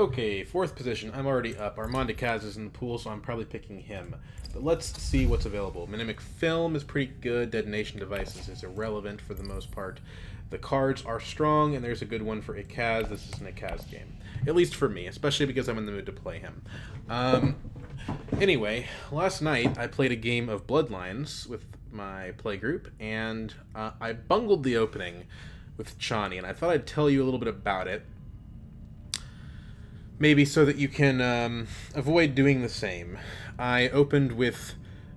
Okay, fourth position. I'm already up. Armand Ecaz is in the pool, so I'm probably picking him. But let's see what's available. Mimic Film is pretty good. Detonation Devices is irrelevant for the most part. The cards are strong, and there's a good one for Ecaz. This is an Ecaz game. At least for me, especially because I'm in the mood to play him. Anyway, last night I played a game of Bloodlines with my play group, and I bungled the opening with Chani, and I thought I'd tell you a little bit about it. Maybe so that you can avoid doing the same. I opened with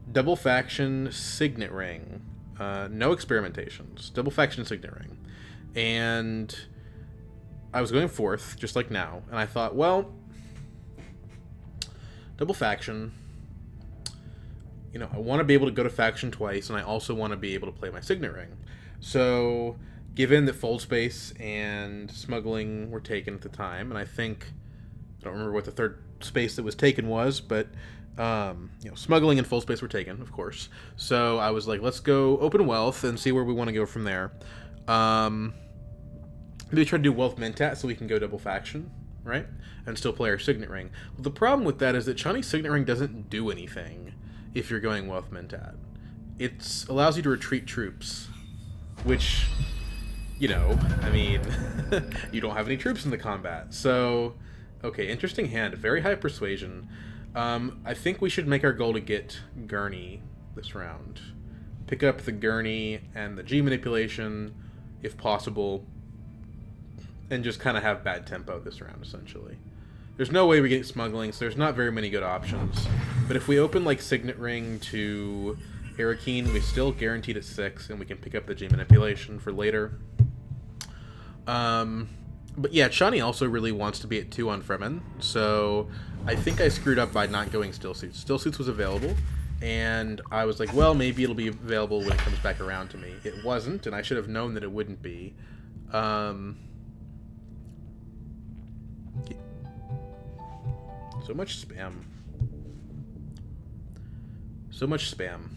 Double Faction Signet Ring. No experimentations. Double Faction Signet Ring. And I was going fourth, just like now. And I thought, well, Double Faction, you know, I want to be able to go to Faction twice, and I also want to be able to play my Signet Ring. So, given that Fold Space and Smuggling were taken at the time, and I think... I don't remember what the third space that was taken was, but Smuggling and Full Space were taken, of course. So I was like, let's go Open Wealth and see where we want to go from there. Maybe try to do Wealth Mentat so we can go Double Faction, right? And still play our Signet Ring. Well, the problem with that is that Chani's Signet Ring doesn't do anything if you're going Wealth Mentat. It allows you to retreat troops, which, you know, I mean, you don't have any troops in the combat, so... Okay, interesting hand. Very high persuasion. I think we should make our goal to get Gurney this round. Pick up the Gurney and the G manipulation, if possible, and just kind of have bad tempo this round, essentially. There's no way we get Smuggling, so there's not very many good options. But if we open, like, Signet Ring to Arakeen, we're still guaranteed at 6, and we can pick up the G manipulation for later. But yeah, Chani also really wants to be at 2 on Fremen, so I think I screwed up by not going Still Suits. Still Suits was available, and I was like, well, maybe it'll be available when it comes back around to me. It wasn't, and I should have known that it wouldn't be. So much spam. So much spam.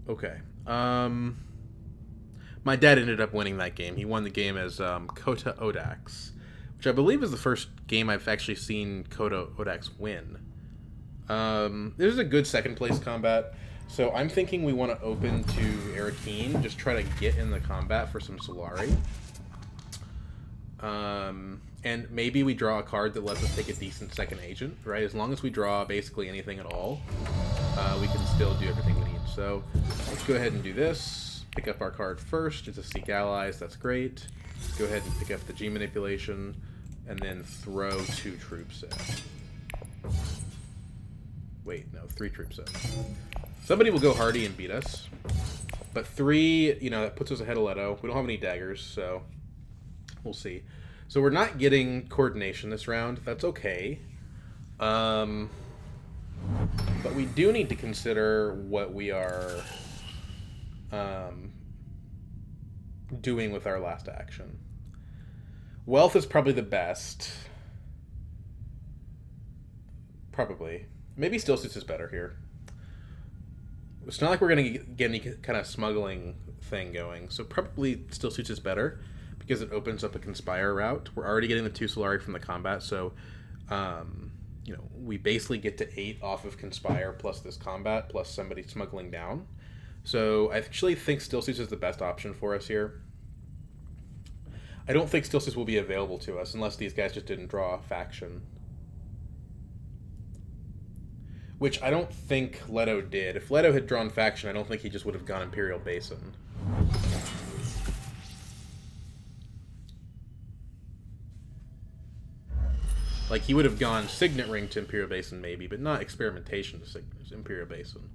Okay. My dad ended up winning that game. He won the game as Kota Odax, which I believe is the first game I've actually seen Kota Odax win. This is a good second place combat, so I'm thinking we want to open to Arakeen, just try to get in the combat for some Solari. And maybe we draw a card that lets us take a decent second agent, right? As long as we draw basically anything at all, we can still do everything we need. So let's go ahead and do this. Pick up our card first. It's a Seek Allies. That's great. Go ahead and pick up the G manipulation, and then throw 2 troops in. Wait, no, 3 troops in. Somebody will go Hardy and beat us. But 3, you know, that puts us ahead of Leto. We don't have any daggers, so we'll see. So we're not getting coordination this round. That's okay. But we do need to consider what we are doing with our last action. Wealth is probably the best. Probably. Maybe Still Suits is better here. It's not like we're going to get any kind of smuggling thing going, so probably Still Suits is better because it opens up a Conspire route. We're already getting the 2 Solari from the combat, so you know, we basically get to 8 off of Conspire plus this combat plus somebody smuggling down. So I actually think Still Suits is the best option for us here. I don't think Still Suits will be available to us unless these guys just didn't draw a faction. Which I don't think Leto did. If Leto had drawn faction, I don't think he just would have gone Imperial Basin. Like, he would have gone Signet Ring to Imperial Basin, maybe, but not Experimentation to Imperial Basin.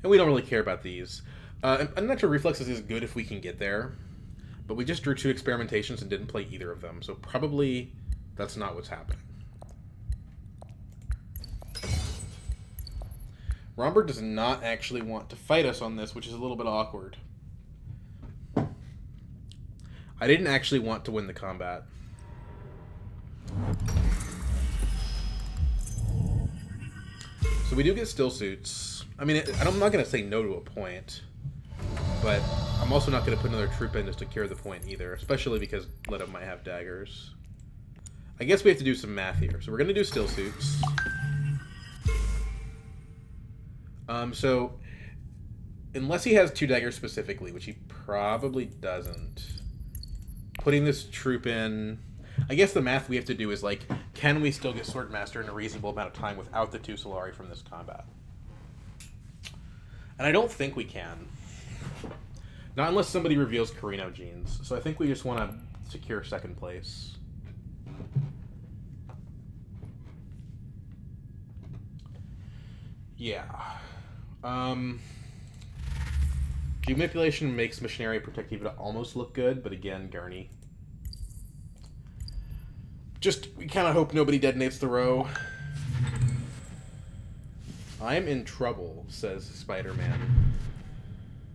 And we don't really care about these. Unnatural Reflexes is good if we can get there, but we just drew 2 Experimentations and didn't play either of them, so probably that's not what's happening. Romberg does not actually want to fight us on this, which is a little bit awkward. I didn't actually want to win the combat. So we do get Still Suits. I mean, I'm not going to say no to a point, But I'm also not going to put another troop in just to cure the point either, especially because Leto might have daggers. I guess we have to do some math here. So we're going to do still suits. So unless he has 2 daggers specifically, which he probably doesn't, putting this troop in, I guess the math we have to do is like, can we still get Swordmaster in a reasonable amount of time without the 2 Solari from this combat? And I don't think we can. Not unless somebody reveals Carino genes. So I think we just want to secure 2nd place. Yeah. Gene manipulation makes Missionary Protectiva almost look good, but again, Gurney. Just, we kind of hope nobody detonates the row. I'm in trouble, says Spider-Man.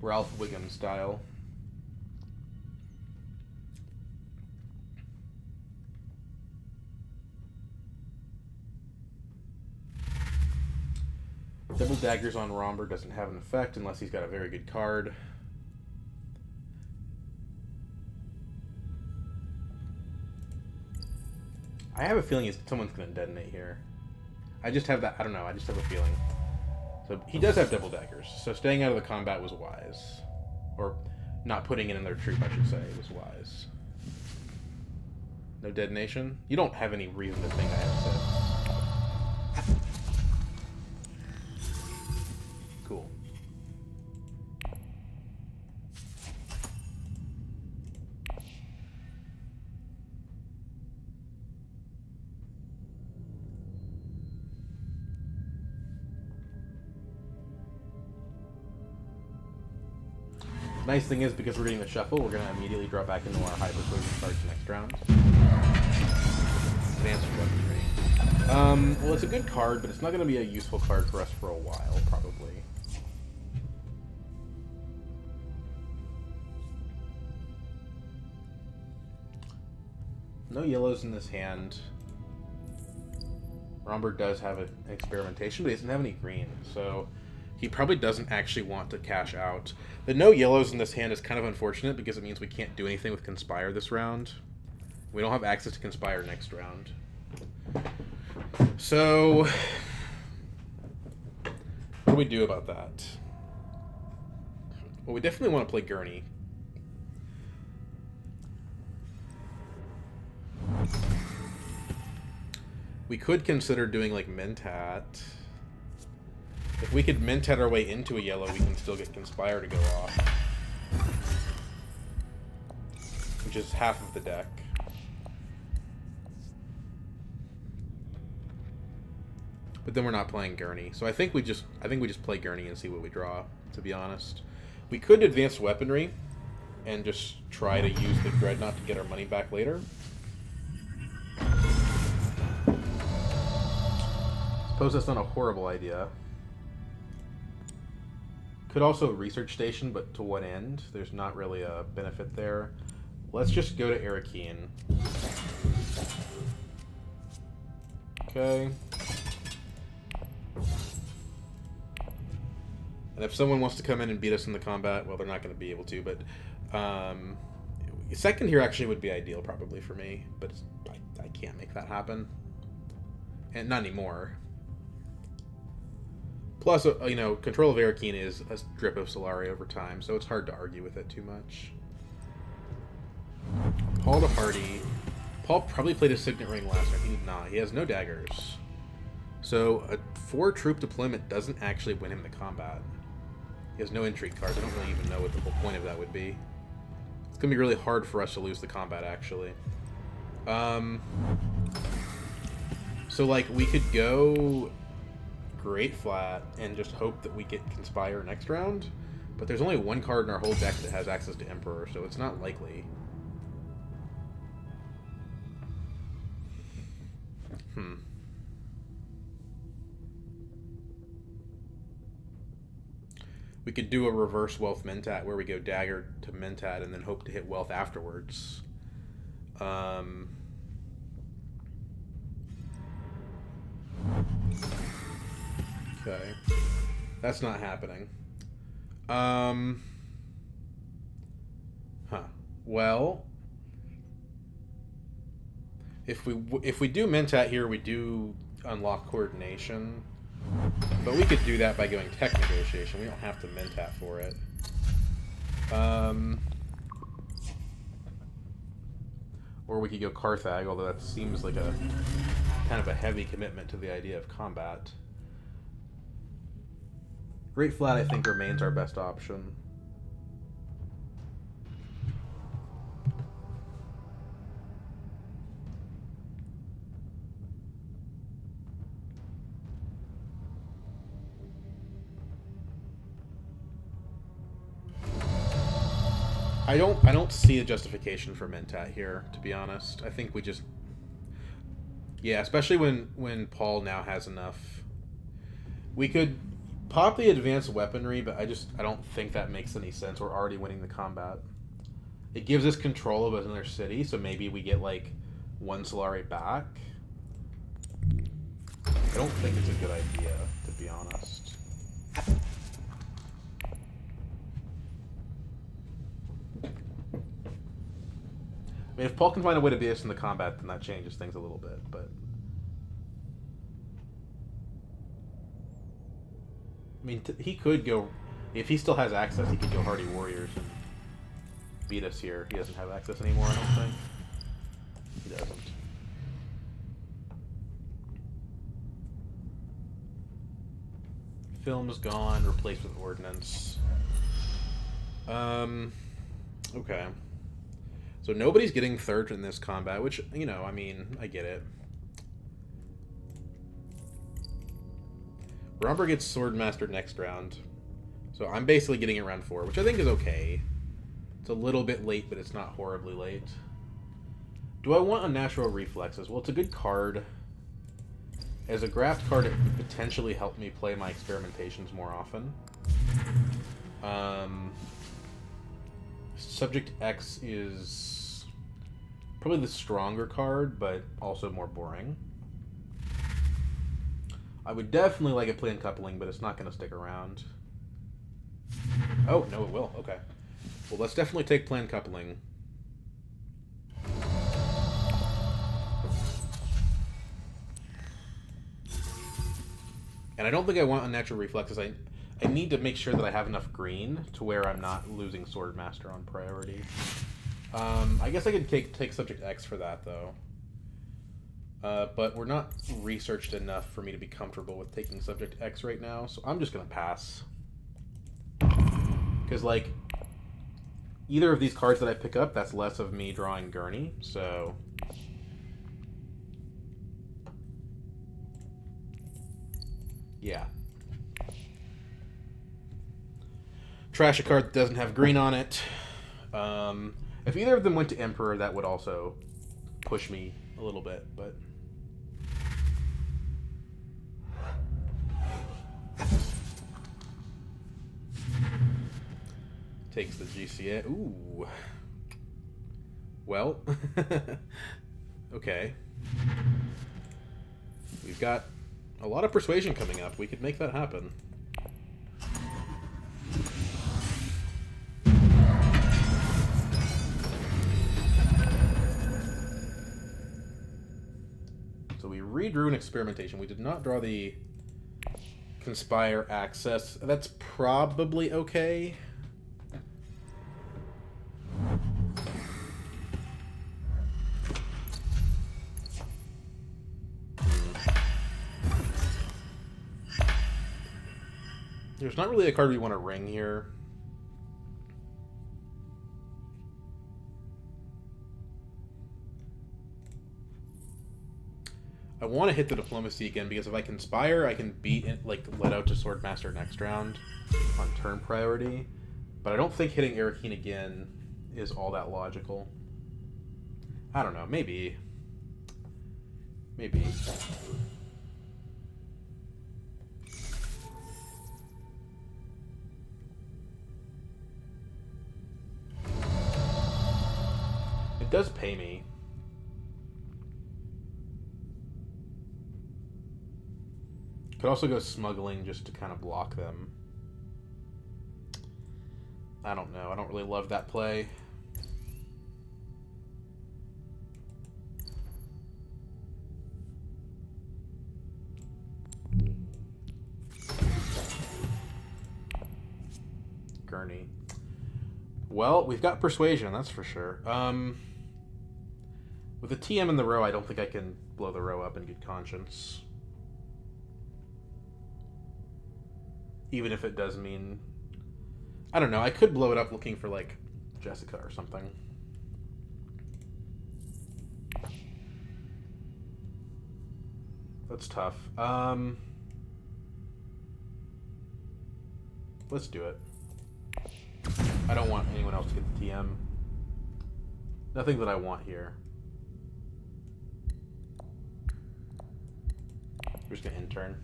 Ralph Wiggum style. Double daggers on Romber doesn't have an effect unless he's got a very good card. I have a feeling someone's going to detonate here. I just have that, I don't know, I just have a feeling. So he does have double daggers, so staying out of the combat was wise. Or not putting it in their troop, I should say, was wise. No detonation? You don't have any reason to think I have said. Cool. Nice thing is, because we're getting the shuffle, we're going to immediately drop back into our high persuasion cards next round. Advanced weaponry. Well, it's a good card, but it's not going to be a useful card for us for a while, probably. No yellows in this hand. Romber does have an experimentation, but he doesn't have any green, so he probably doesn't actually want to cash out. The no yellows in this hand is kind of unfortunate because it means we can't do anything with Conspire this round. We don't have access to Conspire next round. So, what do we do about that? Well, we definitely want to play Gurney. We could consider doing like Mentat. If we could Mentat our way into a yellow, we can still get Conspire to go off. Which is half of the deck. But then we're not playing Gurney. So I think we just play Gurney and see what we draw, to be honest. We could advance weaponry and just try to use the Dreadnought to get our money back later. Suppose that's not a horrible idea. Could also Research Station, but to what end? There's not really a benefit there. Let's just go to Arakeen. Okay. And if someone wants to come in and beat us in the combat, well, they're not going to be able to, but second here actually would be ideal probably for me, but I can't make that happen. And not anymore. Plus, you know, control of Arakeen is a drip of Solari over time, so it's hard to argue with it too much. Paul to Hardy. Paul probably played a Signet Ring last time. He did not. He has no daggers. So a 4-troop deployment doesn't actually win him the combat. He has no intrigue cards. I don't really even know what the whole point of that would be. It's going to be really hard for us to lose the combat, actually. So, like, we could go Great Flat and just hope that we get Conspire next round, but there's only one card in our whole deck that has access to Emperor, so it's not likely. We could do a reverse Wealth Mentat where we go Dagger to Mentat and then hope to hit Wealth afterwards. Okay. That's not happening. Huh. Well, if we do Mentat here, we do unlock coordination. But we could do that by going tech negotiation. We don't have to Mentat for it. Or we could go Carthag, although that seems like a kind of a heavy commitment to the idea of combat. Great Flat, I think, remains our best option. I don't see a justification for Mentat here, to be honest. I think we just... Yeah, especially when Paul now has enough. We could pop the advanced weaponry, but I don't think that makes any sense. We're already winning the combat. It gives us control of another city, so maybe we get, like, one Solari back. I don't think it's a good idea, to be honest. I mean, if Paul can find a way to beat us in the combat, then that changes things a little bit, but... I mean, he could go... If he still has access, he could go Hardy Warriors and beat us here. He doesn't have access anymore, I don't think. He doesn't. Film's gone, replaced with Ordnance. Okay. So nobody's getting third in this combat, which, you know, I mean, I get it. Romper gets Swordmaster next round. So I'm basically getting it round 4, which I think is okay. It's a little bit late, but it's not horribly late. Do I want Unnatural Reflexes? Well, it's a good card. As a graft card, it could potentially help me play my experimentations more often. Subject X is probably the stronger card, but also more boring. I would definitely like a Plan Coupling, but it's not going to stick around. Oh, no, it will. Okay. Well, let's definitely take Plan Coupling. And I don't think I want Unnatural Reflexes. I need to make sure that I have enough green to where I'm not losing Swordmaster on priority. I guess I could take Subject X for that, though. But we're not researched enough for me to be comfortable with taking Subject X right now, so I'm just going to pass. Because, like, either of these cards that I pick up, that's less of me drawing Gurney, so... Yeah. Trash a card that doesn't have green on it. If either of them went to Emperor, that would also push me a little bit, but... Takes the GCA. Ooh. Well. Okay. We've got a lot of persuasion coming up. We could make that happen. So we redrew an experimentation. We did not draw the Conspire access. That's probably okay. There's not really a card we want to ring here. I want to hit the Diplomacy again, because if I Conspire, I can beat it, like, let out to Swordmaster next round on turn priority. But I don't think hitting Arakeen again is all that logical. I don't know, maybe. Maybe. It does pay me. Could also go Smuggling just to kind of block them. I don't know. I don't really love that play. Gurney. Well, we've got Persuasion, that's for sure. With a TM in the row, I don't think I can blow the row up in good conscience. Even if it does mean... I don't know, I could blow it up looking for, like, Jessica or something. That's tough. Let's do it. I don't want anyone else to get the TM. Nothing that I want here. We're just gonna intern.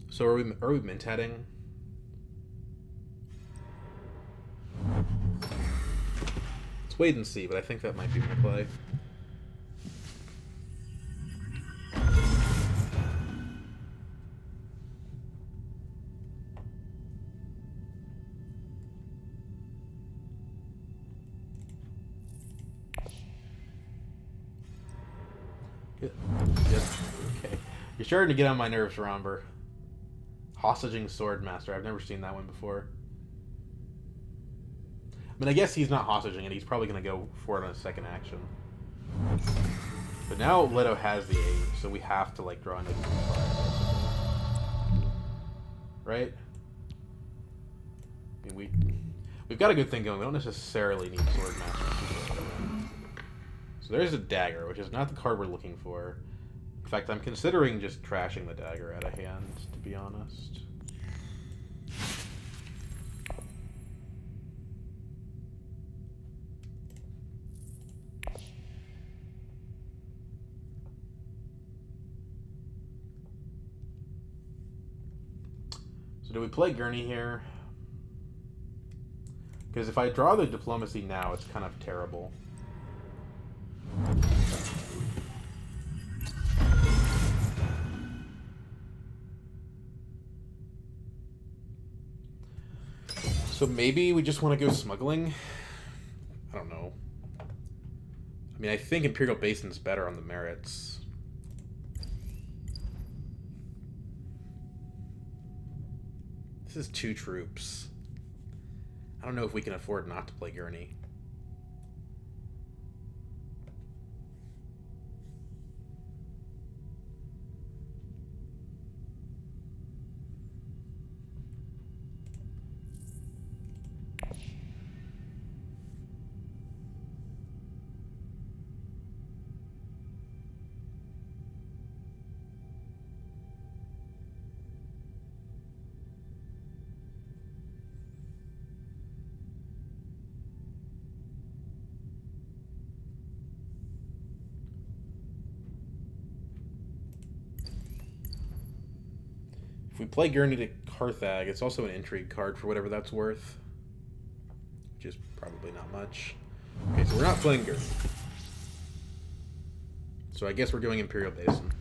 So are we mint-heading? Let's wait and see, but I think that might be my play. Yes. Okay. You're starting to get on my nerves, Romber. Hostaging Swordmaster. I've never seen that one before. I mean, I guess he's not hostaging it. He's probably going to go for it on a second action. But now Leto has the 8, so we have to, like, draw another fire. Right? I mean, we've got a good thing going. We don't necessarily need Swordmaster. So there's a dagger, which is not the card we're looking for. In fact, I'm considering just trashing the dagger out of hand, to be honest. So do we play Gurney here? Because if I draw the Diplomacy now, it's kind of terrible. So maybe we just want to go smuggling? I don't know. I mean, I think Imperial Basin's better on the merits. This is 2 troops. I don't know if we can afford not to play Gurney. If we play Gurney to Carthag, it's also an intrigue card for whatever that's worth. Which is probably not much. Okay, so we're not playing Gurney. So I guess we're going Imperial Basin.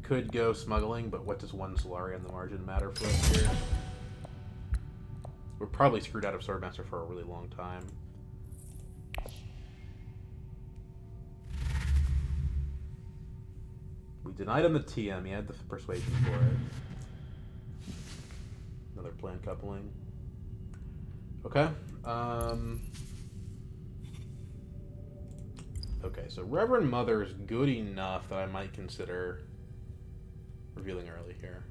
Could go smuggling, but what does 1 Solari on the margin matter for us here? We're probably screwed out of Swordmaster for a really long time. We denied him the TM. He had the persuasion for it. Another plan coupling. Okay. Okay, so Reverend Mother is good enough that I might consider revealing early here.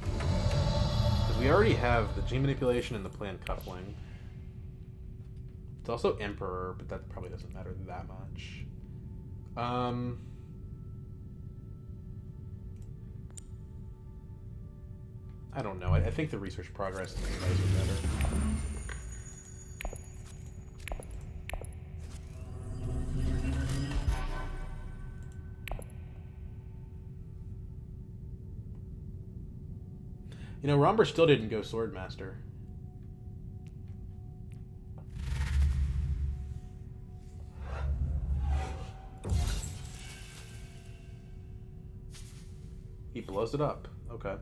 Because we already have the gene manipulation and the plan coupling. It's also Emperor, but that probably doesn't matter that much. I don't know. I think the research progress is better. You know, Romber still didn't go Swordmaster. He blows it up. Okay.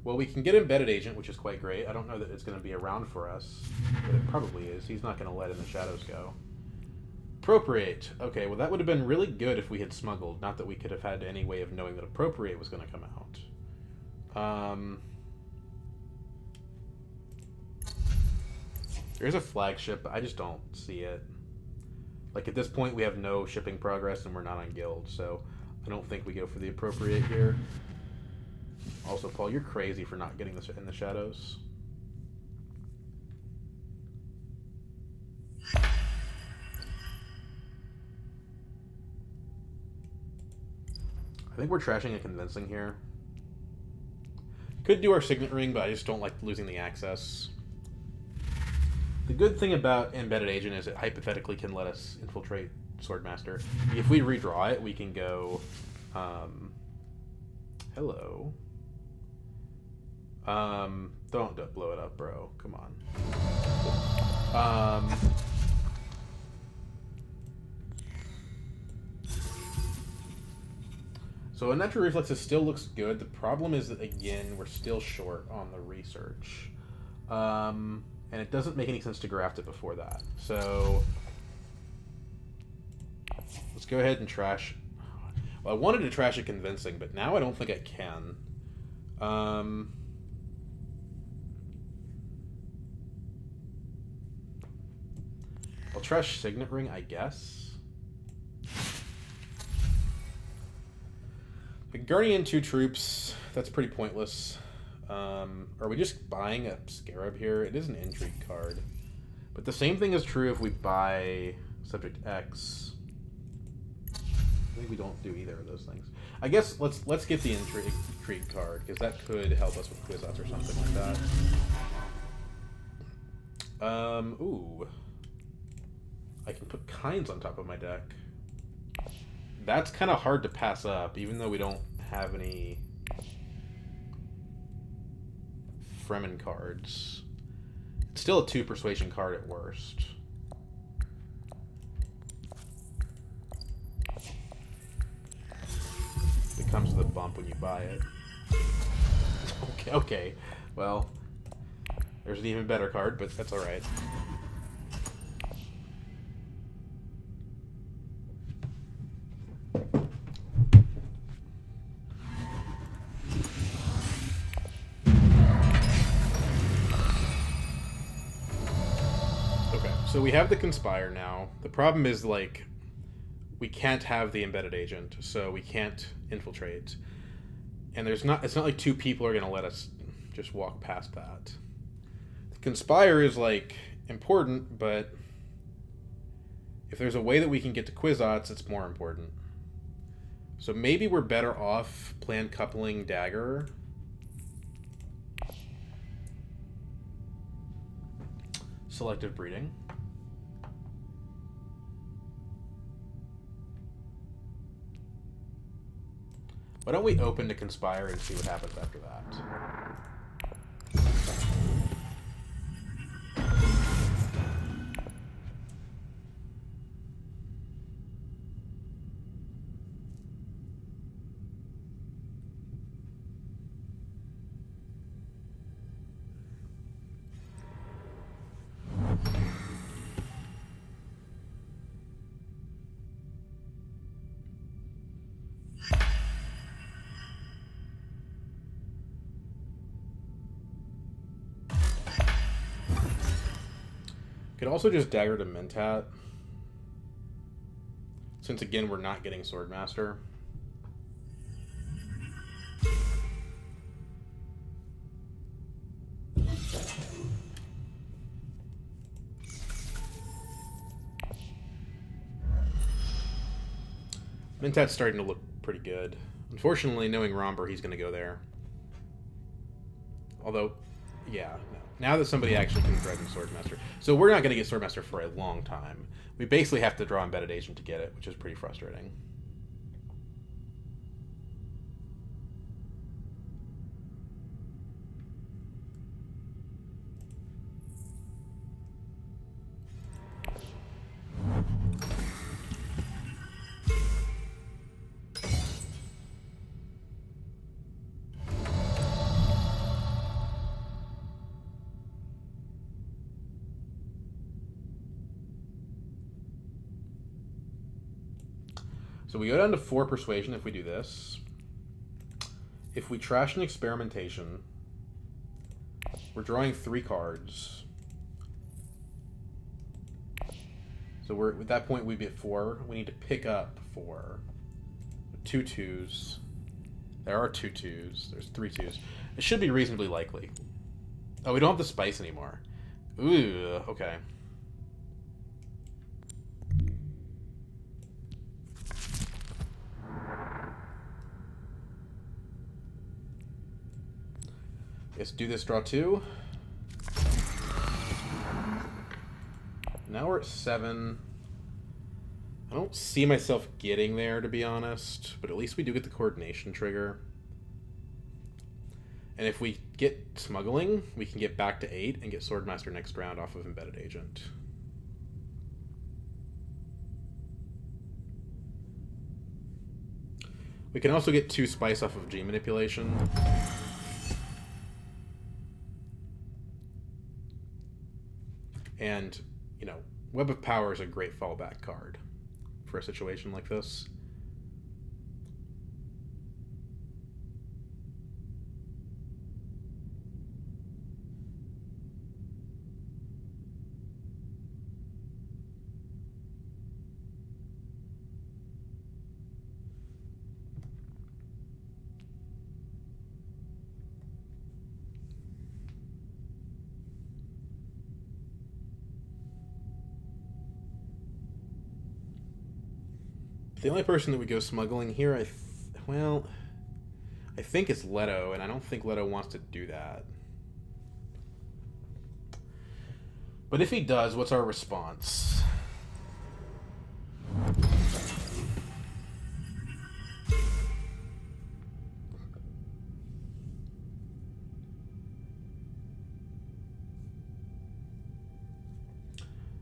Well, we can get Embedded Agent, which is quite great. I don't know that it's going to be around for us, but it probably is. He's not going to let In the Shadows go. Appropriate. Okay, well that would have been really good if we had smuggled. Not that we could have had any way of knowing that appropriate was going to come out. There's a flagship, but I just don't see it. Like, at this point, we have no shipping progress, and we're not on guild, so I don't think we go for the appropriate here. Also, Paul, you're crazy for not getting this in the shadows. I think we're trashing and convincing here. Could do our signet ring, but I just don't like losing the access. The good thing about Embedded Agent is it hypothetically can let us infiltrate Swordmaster. If we redraw it, we can go... hello. Don't blow it up, bro. Come on. So a natural reflexes still looks good. The problem is that, again, we're still short on the research. And it doesn't make any sense to graft it before that. So let's go ahead and trash. Well, I wanted to trash it convincing, but now I don't think I can. I'll trash signet ring, I guess. Guardian 2 troops, that's pretty pointless. Are we just buying a Scarab here? It is an intrigue card. But the same thing is true if we buy Subject X. I think we don't do either of those things. I guess let's get the intrigue card, because that could help us with Quizzots or something like that. Ooh. I can put Kinds on top of my deck. That's kind of hard to pass up, even though we don't have any Fremen cards. It's still a 2 persuasion card at worst. It comes with a bump when you buy it. Okay. Well, there's an even better card, but that's alright. So we have the Conspire now. The problem is, like, we can't have the Embedded Agent, so we can't infiltrate. And it's not like 2 people are going to let us just walk past that. The Conspire is, like, important, but if there's a way that we can get to Quizzots, it's more important. So maybe we're better off plan coupling Dagger. Selective breeding. Why don't we open to Conspire and see what happens after that? Could also just Dagger to Mentat. Since, again, we're not getting Swordmaster. Mentat's starting to look pretty good. Unfortunately, knowing Romber, he's going to go there. Although, yeah, no. Now that somebody actually can threaten Swordmaster. So we're not going to get Swordmaster for a long time. We basically have to draw Embedded Agent to get it, which is pretty frustrating. So we go down to 4 persuasion if we do this. If we trash an experimentation, we're drawing 3 cards. So we're at that point we'd be at 4. We need to pick up 4. 2 2s. There are 2 2s. There's 3 2s. It should be reasonably likely. Oh, we don't have the spice anymore. Ooh, okay. Let's do this, draw 2. Now we're at 7. I don't see myself getting there, to be honest, but at least we do get the coordination trigger. And if we get smuggling, we can get back to 8 and get Swordmaster next round off of Embedded Agent. We can also get 2 spice off of G manipulation. And, you know, Web of Power is a great fallback card for a situation like this. The only person that would go smuggling here, I think it's Leto, and I don't think Leto wants to do that. But if he does, what's our response?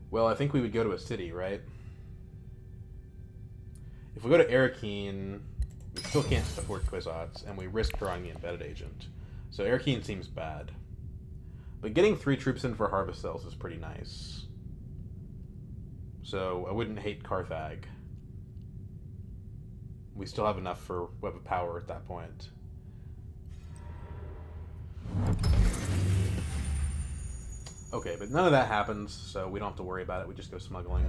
Well, I think we would go to a city, right? If we go to Arakeen, we still can't afford Kwisatz, and we risk drawing the Embedded Agent. So Arakeen seems bad. But getting 3 troops in for Harvest Cells is pretty nice. So I wouldn't hate Carthag. We still have enough for Web of Power at that point. Okay, but none of that happens, so we don't have to worry about it. We just go smuggling.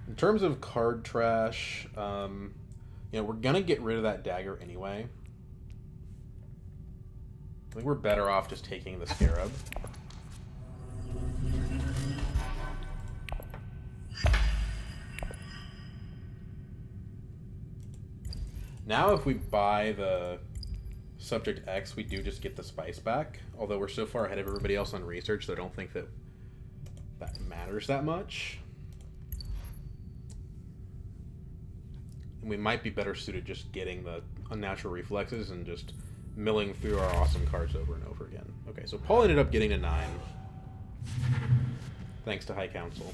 In terms of card trash, you know, we're gonna get rid of that dagger anyway. I think we're better off just taking the Scarab. Now if we buy the Subject X, we do just get the spice back. Although we're so far ahead of everybody else on research that I don't think that matters that much. And we might be better suited just getting the unnatural reflexes and just milling through our awesome cards over and over again. Okay, so Paul ended up getting a 9. Thanks to High Council.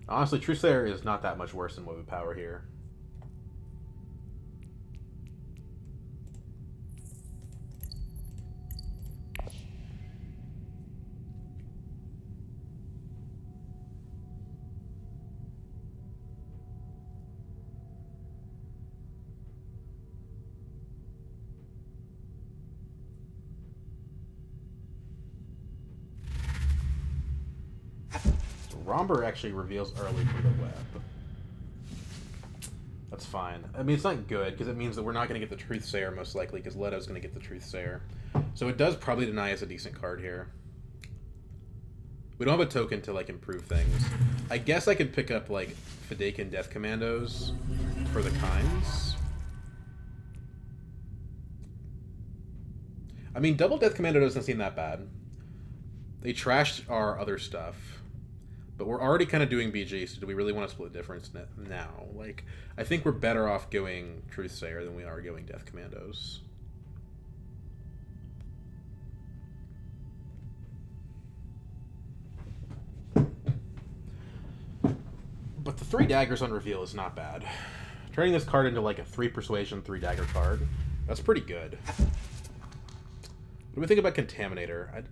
Honestly, Trueslayer is not that much worse than Web of Power here. Romber actually reveals early for the web. That's fine. I mean, it's not good, because it means that we're not going to get the Truthsayer, most likely, because Leto's going to get the Truthsayer. So it does probably deny us a decent card here. We don't have a token to, like, improve things. I guess I could pick up, like, Fadakin Death Commandos for the Kinds. I mean, double Death Commando doesn't seem that bad. They trashed our other stuff. But we're already kind of doing BG, so do we really want to split difference now? Like, I think we're better off going Truthsayer than we are going Death Commandos. But the 3 daggers on reveal is not bad. Turning this card into like a 3 persuasion, 3 dagger card. That's pretty good. What do we think about Contaminator?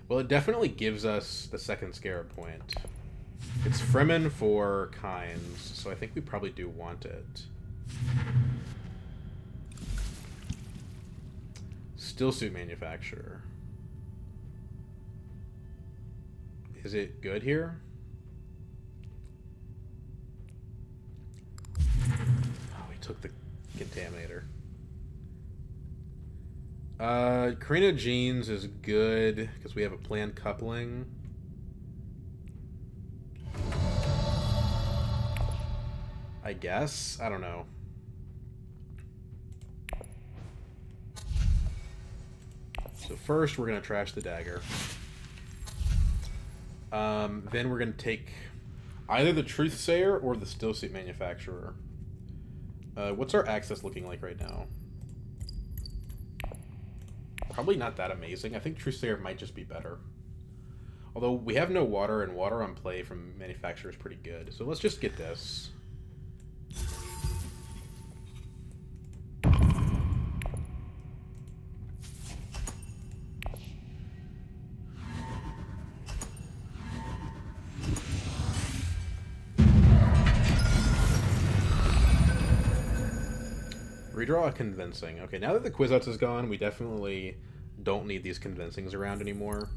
Well, it definitely gives us the second Scarab point. It's Fremen for Kinds, so I think we probably do want it. Still Suit Manufacturer. Is it good here? Oh, we took the Contaminator. Carino Jeans is good because we have a planned coupling. I guess. I don't know. So first we're going to trash the dagger. Then we're going to take either the Truthsayer or the Stillsuit Manufacturer. What's our access looking like right now? Probably not that amazing. I think Truthsayer might just be better. Although we have no water, and water on play from Manufacturer is pretty good. So let's just get this. Redraw a Convincing. Okay, now that the Quizouts is gone, we definitely don't need these Convincings around anymore.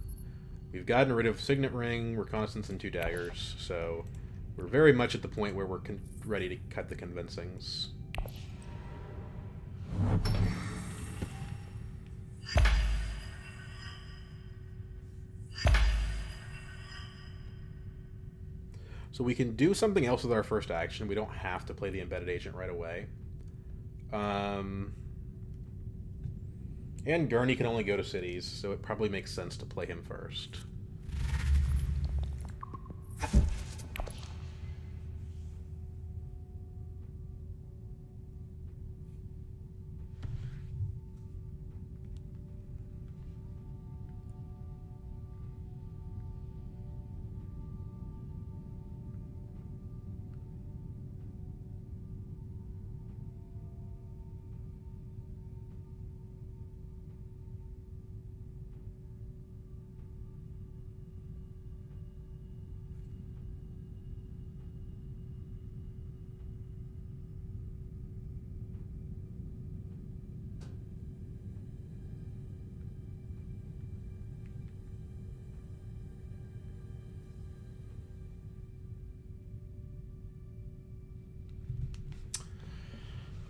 We've gotten rid of Signet Ring, Reconnaissance, and 2 daggers, so we're very much at the point where we're ready to cut the Convincings. So we can do something else with our first action. We don't have to play the Embedded Agent right away. And Gurney can only go to cities, so it probably makes sense to play him first.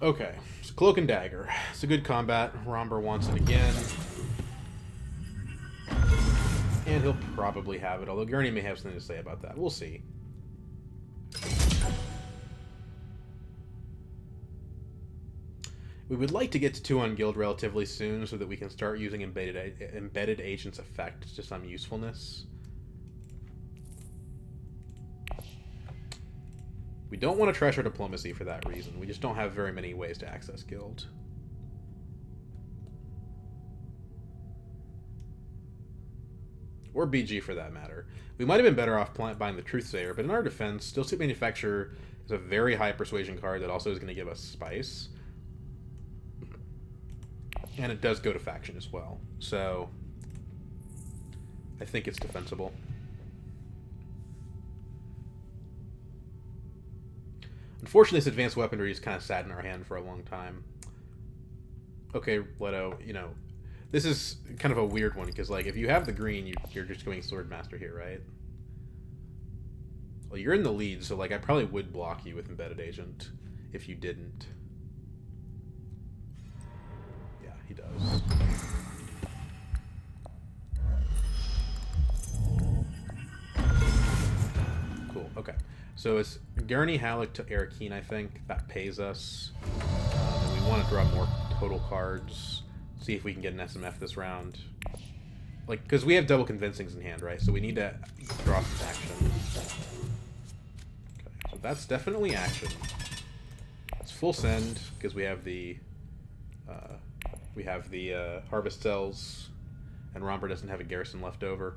Okay, so Cloak and Dagger. It's a good combat. Romber wants it again. And he'll probably have it, although Gurney may have something to say about that. We'll see. We would like to get to 2 on Guild relatively soon so that we can start using Embedded Agent's effect to some usefulness. We don't want to trash our diplomacy for that reason. We just don't have very many ways to access Guild. Or BG for that matter. We might have been better off buying the Truthsayer, but in our defense, Stillsuit Manufacturer is a very high persuasion card that also is going to give us Spice. And it does go to faction as well. So I think it's defensible. Unfortunately, this advanced weaponry is kind of sat in our hand for a long time. Okay, Leto, you know, this is kind of a weird one, because, like, if you have the green, you're just going Swordmaster here, right? Well, you're in the lead, so, like, I probably would block you with Embedded Agent if you didn't. Yeah, he does. Cool, okay. So it's Gurney, Halleck to Arakeen, I think. That pays us. And we want to draw more total cards. See if we can get an SMF this round. Like, because we have double Convincings in hand, right? So we need to draw some action. Okay, so that's definitely action. It's full send, because we have the Harvest Cells, and Romper doesn't have a garrison left over.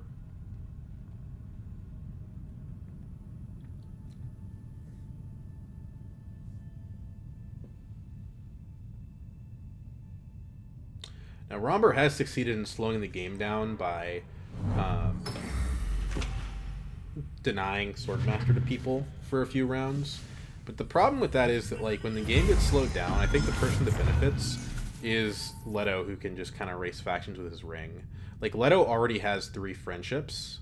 Now, Romber has succeeded in slowing the game down by denying Swordmaster to people for a few rounds. But the problem with that is that, like, when the game gets slowed down, I think the person that benefits is Leto, who can just kind of race factions with his ring. Like, Leto already has 3 friendships.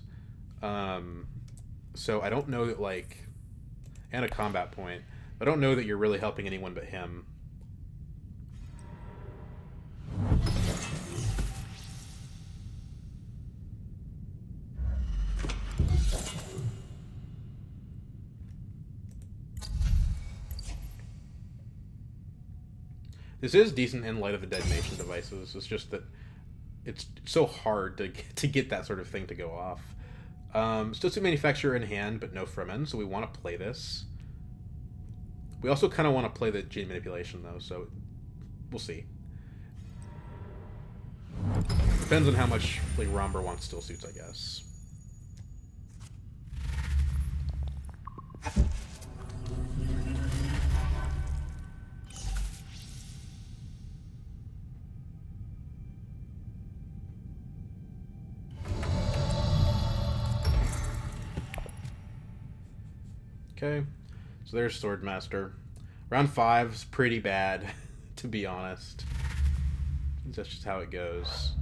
So I don't know that, like... And a combat point. I don't know that you're really helping anyone but him. This is decent in light of the detonation devices. It's just that it's so hard to get that sort of thing to go off. Still see manufacturer in hand, but no Fremen, so we want to play this. We also kind of want to play the gene manipulation, though, so we'll see. Depends on how much like Romber wants still suits, I guess. Okay, so there's Swordmaster. Round 5's pretty bad, to be honest. That's just how it goes.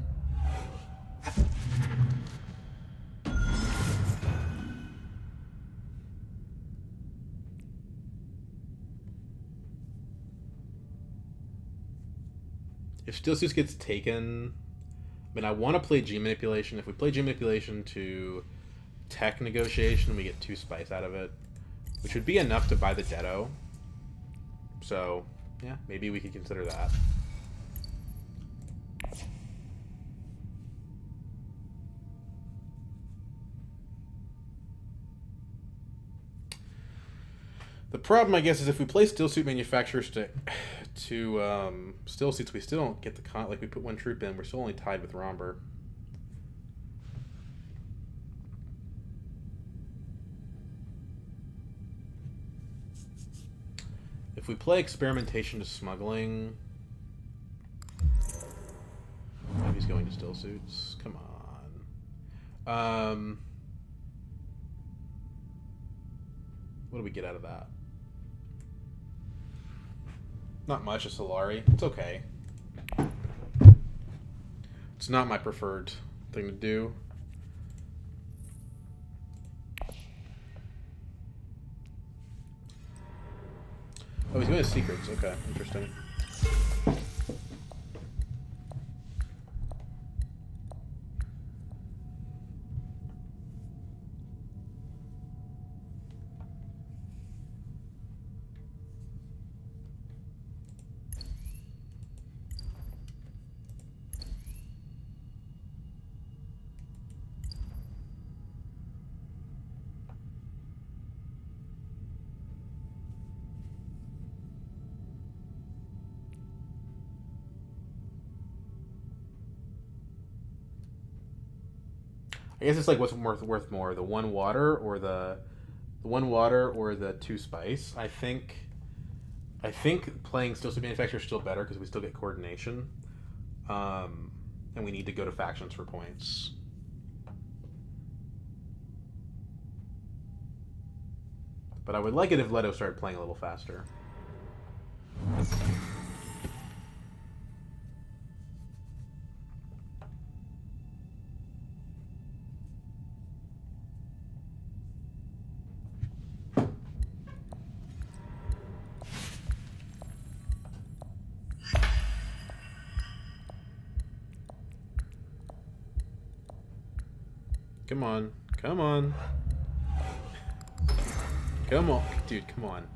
If Steel Suits gets taken... I mean, I want to play G Manipulation. If we play G Manipulation to Tech Negotiation, we get 2 spice out of it, which would be enough to buy the Detto. So, yeah, maybe we could consider that. The problem, I guess, is if we play Steel Suit Manufacturers to Steel Suits, we still don't get the like, we put 1 troop in, we're still only tied with Romber. If we play Experimentation to Smuggling... Oh, he's going to Still Suits. Come on. What do we get out of that? Not much, a Solari. It's okay. It's not my preferred thing to do. Oh, he's going to Secrets. Okay, interesting. I guess it's like what's worth more, the 1 water or the 2 spice. I think playing Steel Suit Manufacturer is still better because we still get coordination, and we need to go to factions for points. But I would like it if Leto started playing a little faster. Come on. Come on. Come on. Dude, come on.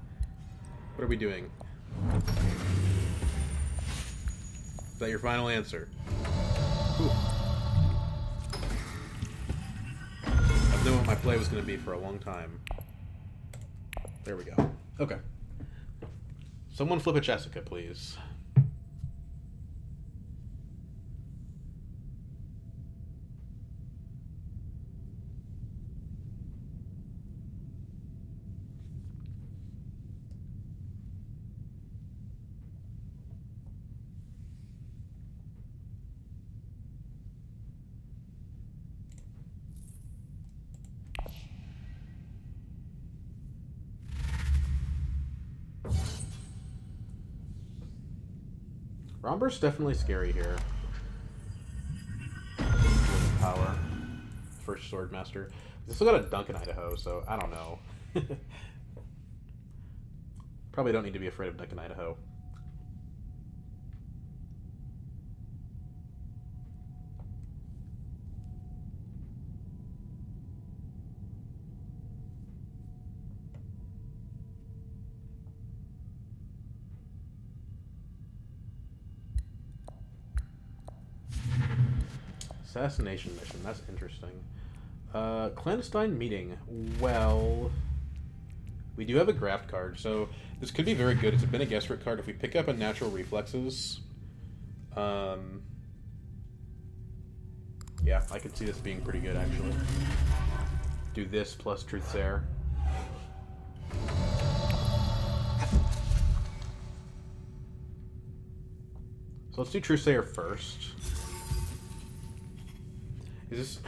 What are we doing? Is that your final answer? Ooh. I've known what my play was going to be for a long time. There we go. Okay. Someone flip a Jessica, please. Romber's definitely scary here. Power. First Swordmaster. They still got a Duncan Idaho, so I don't know. Probably don't need to be afraid of Duncan Idaho. Assassination mission. That's interesting. Clandestine meeting. Well, we do have a graft card, so this could be very good. It's a Bene Gesserit card. If we pick up a natural reflexes, yeah, I could see this being pretty good, actually. Do this plus Truthsayer. So let's do Truthsayer first. Is this...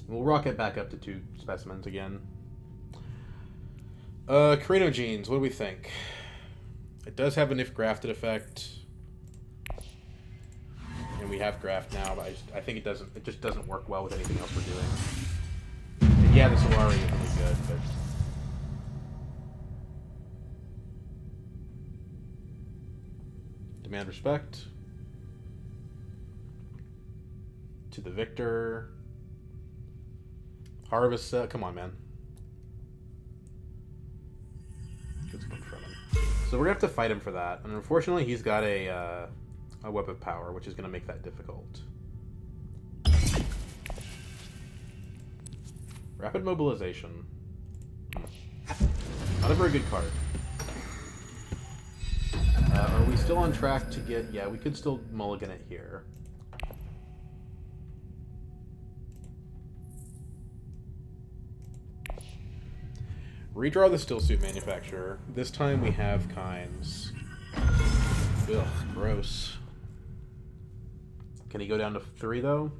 We'll rock it back up to 2 specimens again. Carino Genes, what do we think? It does have an if grafted effect. And we have graft now, but I think it just doesn't work well with anything else we're doing. And yeah, the Solari is really good, but... Demand respect. To the victor. Harvest, come on, man. Good stuff from him. So we're gonna have to fight him for that, and unfortunately, he's got a web of power, which is gonna make that difficult. Rapid mobilization. Not a very good card. Are we still on track to get? Yeah, we could still mulligan it here. Redraw the Stillsuit Manufacturer. This time we have kinds. Ugh, gross. Can he go down to 3, though?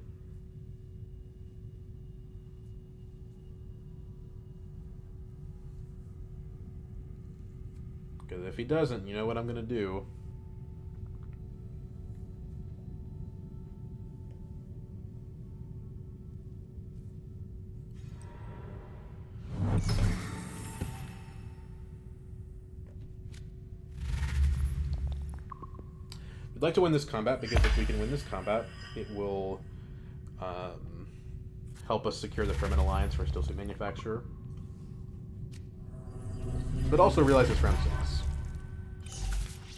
Because if he doesn't, you know what I'm going to do. We'd like to win this combat, because if we can win this combat, it will help us secure the Fremen Alliance for Stillsuit Manufacturer. But also realize it's round 6.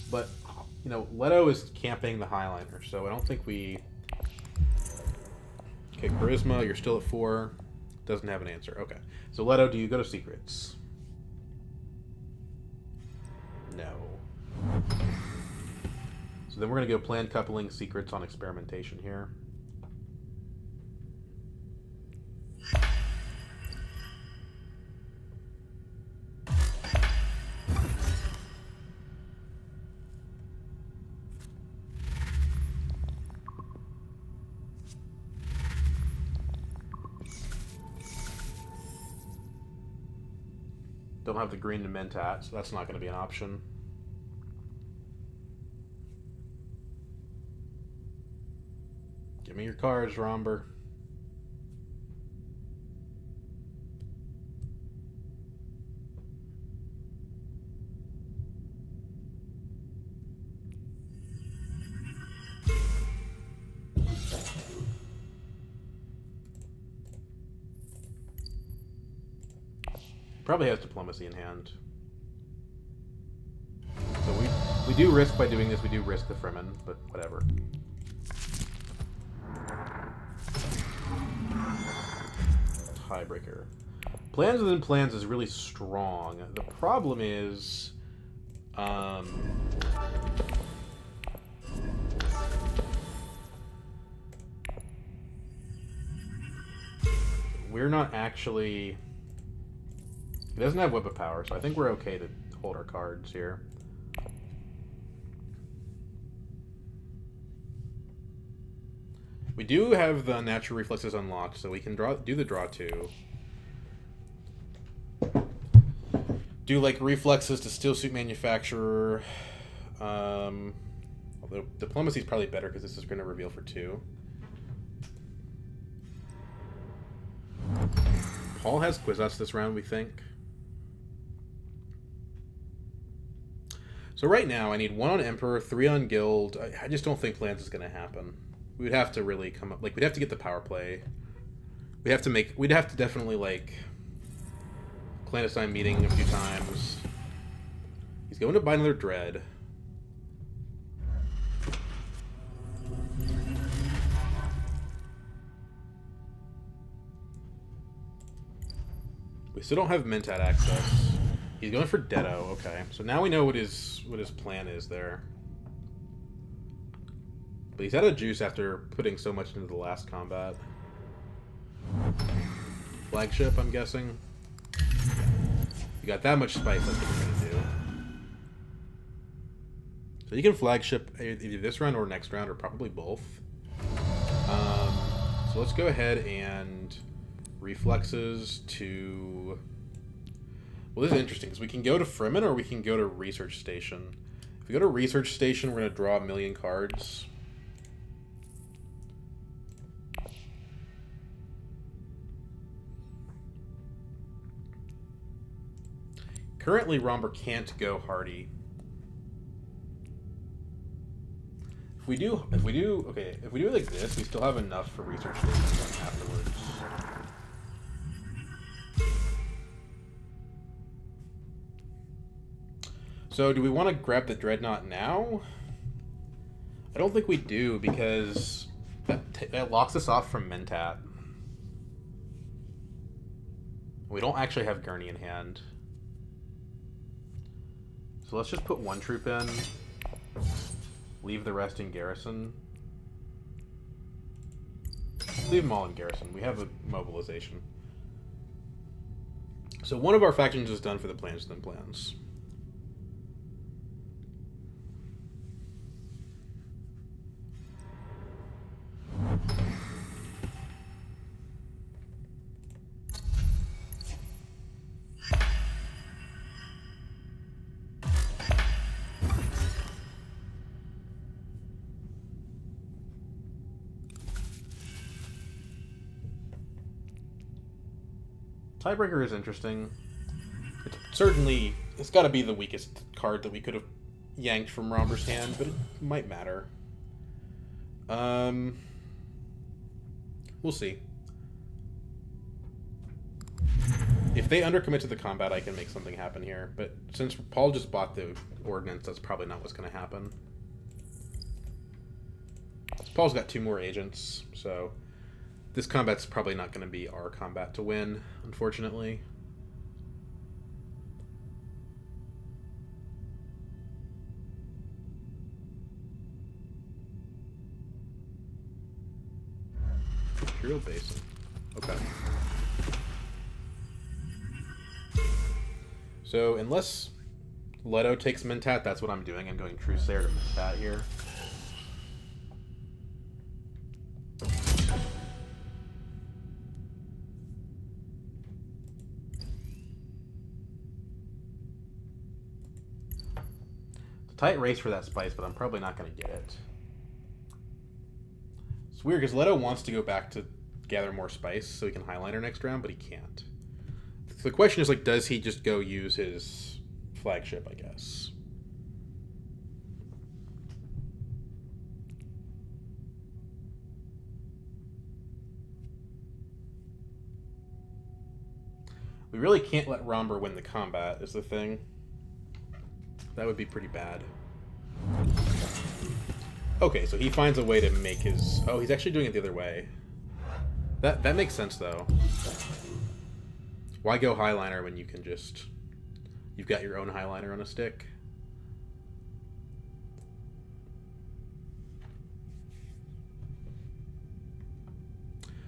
But, you know, Leto is camping the Highliner, so I don't think we... Okay, Charisma, you're still at 4. Doesn't have an answer. Okay. So, Leto, do you go to Secrets? No. So then we're going to go Planned Coupling, Secrets on Experimentation here. Don't have the green to Mentat, so that's not going to be an option. Give me your cards, Romber. Probably has diplomacy in hand. So we do risk by doing this. We do risk the Fremen, but whatever. Tiebreaker. Plans within plans is really strong. The problem is, we're not actually. It doesn't have Web of Power, so I think we're okay to hold our cards here. We do have the natural reflexes unlocked, so we can do the draw 2. Do like reflexes to steel suit manufacturer. Although diplomacy is probably better because this is going to reveal for 2. Paul has Kwisatz this round, we think. So right now, I need 1 on Emperor, 3 on Guild. I just don't think lands is going to happen. We would have to really come up... Like, we'd have to get the power play. We'd have to definitely, like... clandestine meeting a few times. He's going to buy another Dread. We still don't have Mentat access. He's going for Deado. Okay, so now we know what his plan is there. But he's out of juice after putting so much into the last combat. Flagship, I'm guessing. You got that much spice, that's what you're gonna do. So you can flagship either this round or next round, or probably both. So let's go ahead and reflexes to... Well, this is interesting, because we can go to Fremen or we can go to Research Station. If we go to Research Station, we're going to draw 1,000,000 cards. Currently, Romber can't go Hardy. If we do it like this, we still have enough for Research Station afterwards. So, do we want to grab the Dreadnought now? I don't think we do, because that locks us off from Mentat. We don't actually have Gurney in hand. So let's just put 1 troop in. Leave the rest in garrison. Leave them all in garrison. We have a mobilization. So one of our factions is done for the plans within plans. Tiebreaker is interesting. It's got to be the weakest card that we could have yanked from Romber's hand, but it might matter. We'll see. If they undercommit to the combat, I can make something happen here. But since Paul just bought the ordnance, that's probably not what's going to happen. Paul's got 2 more agents, so this combat's probably not going to be our combat to win, unfortunately. Imperial Basin. Okay. So, unless Leto takes Mentat, that's what I'm doing. I'm going Truesayer to Mentat here. Tight race for that spice, but I'm probably not going to get it. It's weird, because Leto wants to go back to gather more spice so he can Highliner next round, but he can't. So the question is, like, does he just go use his flagship, I guess? We really can't let Romber win the combat, is the thing. That would be pretty bad. Okay, so he finds a way to make his... Oh, he's actually doing it the other way. That makes sense, though. Why go Highliner when you can just... You've got your own Highliner on a stick?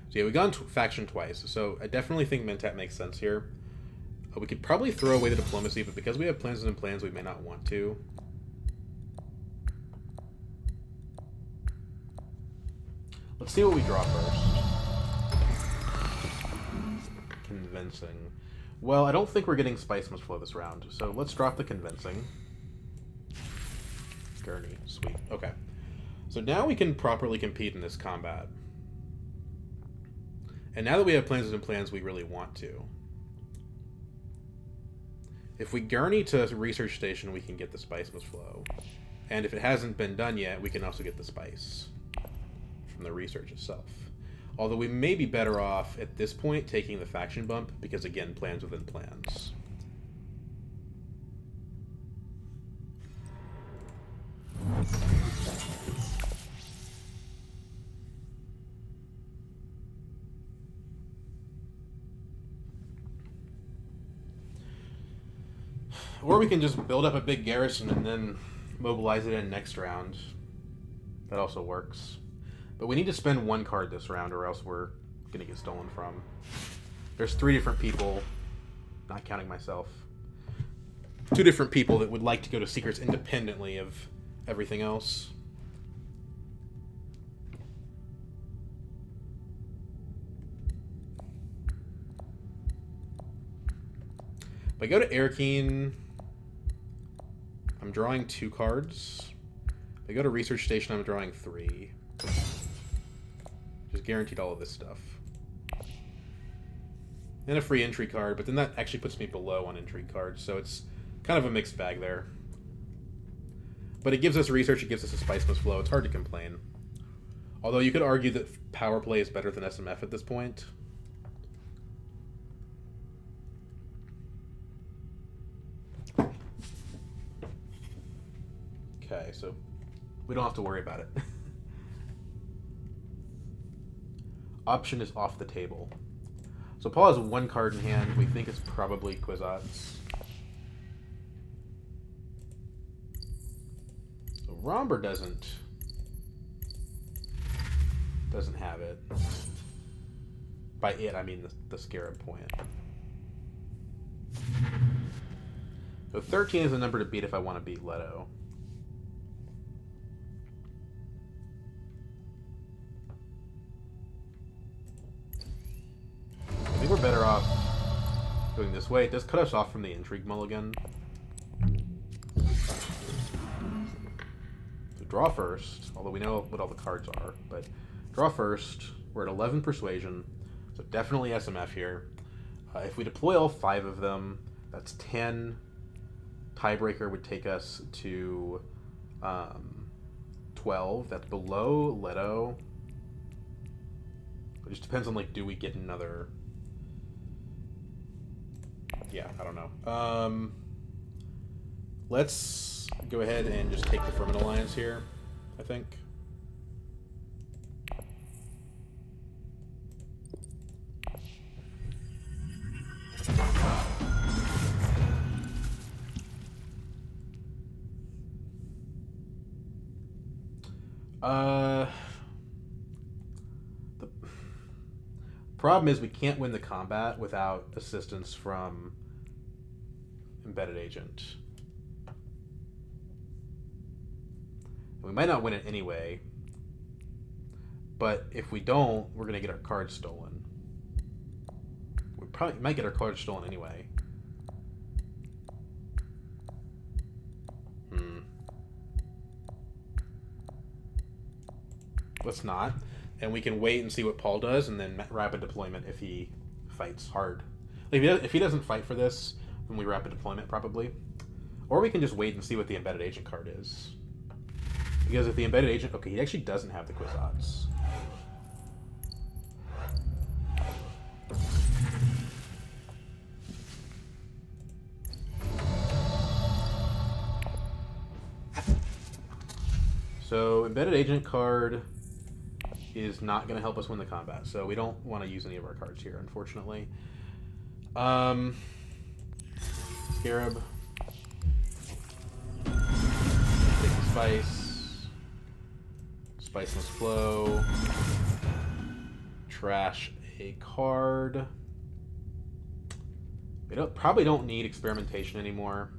So yeah, we've gone faction twice, so I definitely think Mentat makes sense here. We could probably throw away the diplomacy, but because we have plans and plans, we may not want to. Let's see what we draw first. Convincing. Well, I don't think we're getting Spice Must Flow this round, so let's drop the Convincing. Gurney. Sweet. Okay. So now we can properly compete in this combat. And now that we have plans and plans, we really want to. If we gurney to Research Station, we can get the Spice Must Flow. And if it hasn't been done yet, we can also get the Spice from the research itself. Although we may be better off, at this point, taking the faction bump, because again, plans within plans. Or we can just build up a big garrison and then mobilize it in next round. That also works. But we need to spend one card this round or else we're going to get stolen from. There's 3 different people, not counting myself. 2 different people that would like to go to secrets independently of everything else. If I go to Airkeen, I'm drawing 2 cards. If I go to Research Station, I'm drawing 3. Just guaranteed all of this stuff. And a free entry card, but then that actually puts me below on entry cards, so it's kind of a mixed bag there. But it gives us research, it gives us a Spice Must Flow. It's hard to complain. Although you could argue that power play is better than SMF at this point. Okay, so we don't have to worry about it. Option is off the table. So Paul has 1 card in hand. We think it's probably Kwisatz. So Romber doesn't have it. By it, I mean the Scarab point. So 13 is the number to beat if I want to beat Leto. I think we're better off going this way. It does cut us off from the Intrigue mulligan. So draw first, although we know what all the cards are, but draw first. We're at 11 Persuasion, so definitely SMF here. If we deploy all 5 of them, that's 10. Tiebreaker would take us to 12. That's below Leto. It just depends on, like, do we get another... Yeah, I don't know. Let's go ahead and just take the Firmament Alliance here, I think. The problem is we can't win the combat without assistance from Embedded Agent. We might not win it anyway, but if we don't, we're going to get our cards stolen. We probably might get our cards stolen anyway. Let's not. And we can wait and see what Paul does, and then rapid deployment if he fights hard. Like if he doesn't fight for this, then we rapid deployment probably. Or we can just wait and see what the Embedded Agent card is. Because if the Embedded Agent... Okay, he actually doesn't have the Kwisatz. So, Embedded Agent card is not going to help us win the combat, so we don't want to use any of our cards here, unfortunately. Scarab. Take the Spice. Spice Must Flow. Trash a card. We probably don't need experimentation anymore.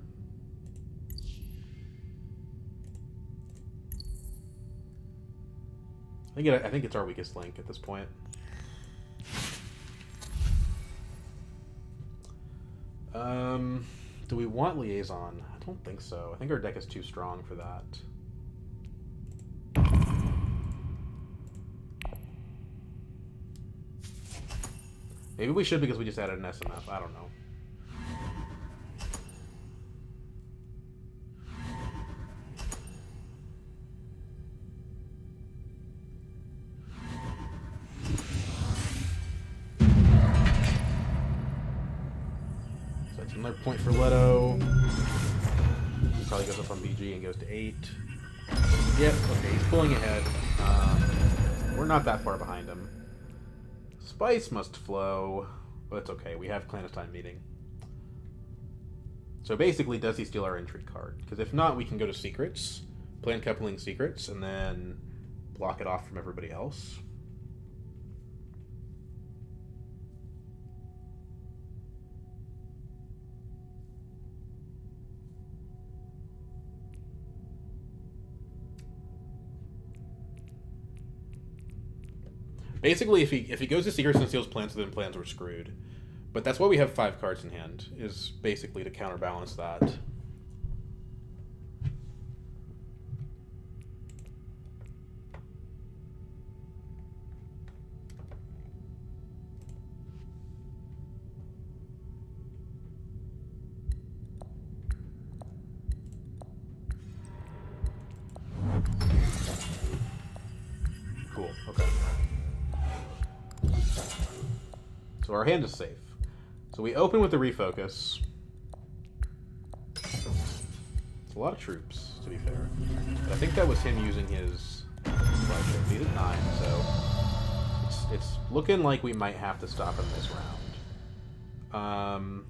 I think it's our weakest link at this point. Do we want liaison? I don't think so. I think our deck is too strong for that. Maybe we should because we just added an SMF. I don't know. So that's another point for Leto. He probably goes up on BG and goes to 8. Yep, okay, he's pulling ahead. We're not that far behind him. Spice must flow. But it's okay, we have clandestine meeting. So basically, does he steal our intrigue card? Because if not, we can go to secrets, plan coupling secrets, and then block it off from everybody else. Basically, if he goes to secrets and steals plans, then plans were screwed. But that's why we have 5 cards in hand, is basically to counterbalance that. Cool, okay. So our hand is safe. So we open with the refocus. It's a lot of troops, to be fair. But I think that was him using his flagship. He did 9, so it's looking like we might have to stop him this round.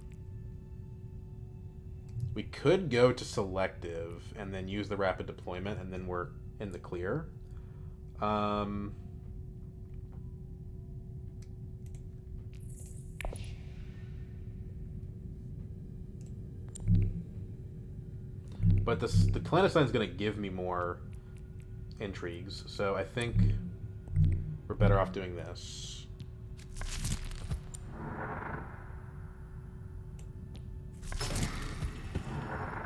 We could go to selective and then use the rapid deployment, and then we're in the clear. But the clandestine is going to give me more intrigues, so I think we're better off doing this.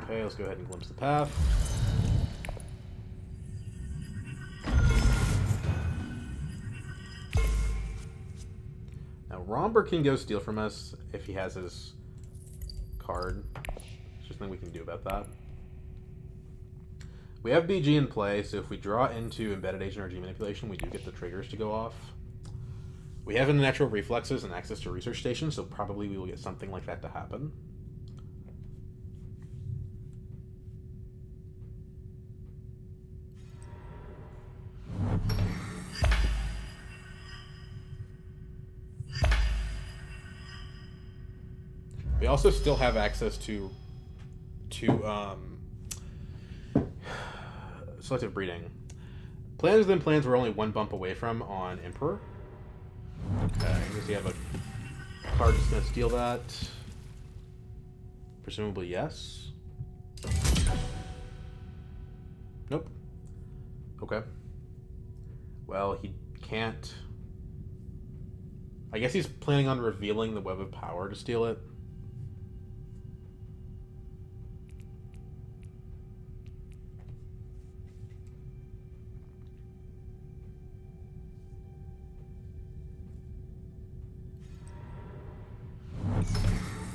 Okay, let's go ahead and glimpse the path. Now, Romber can go steal from us if he has his card. There's just nothing we can do about that. We have BG in play, so if we draw into Embedded Agent or G Manipulation, we do get the triggers to go off. We have Natural Reflexes and access to Research Station, so probably we will get something like that to happen. We also still have access to selective breeding. Plans within plans we're only 1 bump away from on Emperor. Okay, does he have a card that's going to steal that? Presumably yes. Nope. Okay. Well, he can't... I guess he's planning on revealing the Web of Power to steal it.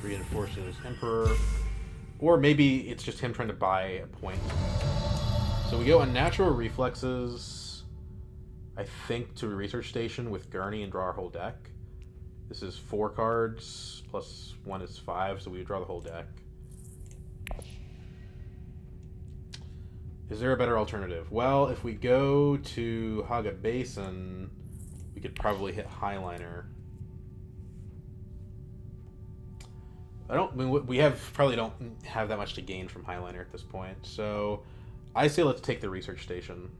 Reinforces Emperor, or maybe it's just him trying to buy a point. So we go Unnatural Reflexes, I think, to a Research Station with Gurney and draw our whole deck. This is 4 cards, plus 1 is 5, so we draw the whole deck. Is there a better alternative? Well, if we go to Haga Basin, we could probably hit Highliner. We probably don't have that much to gain from Highliner at this point, so I say let's take the Research Station.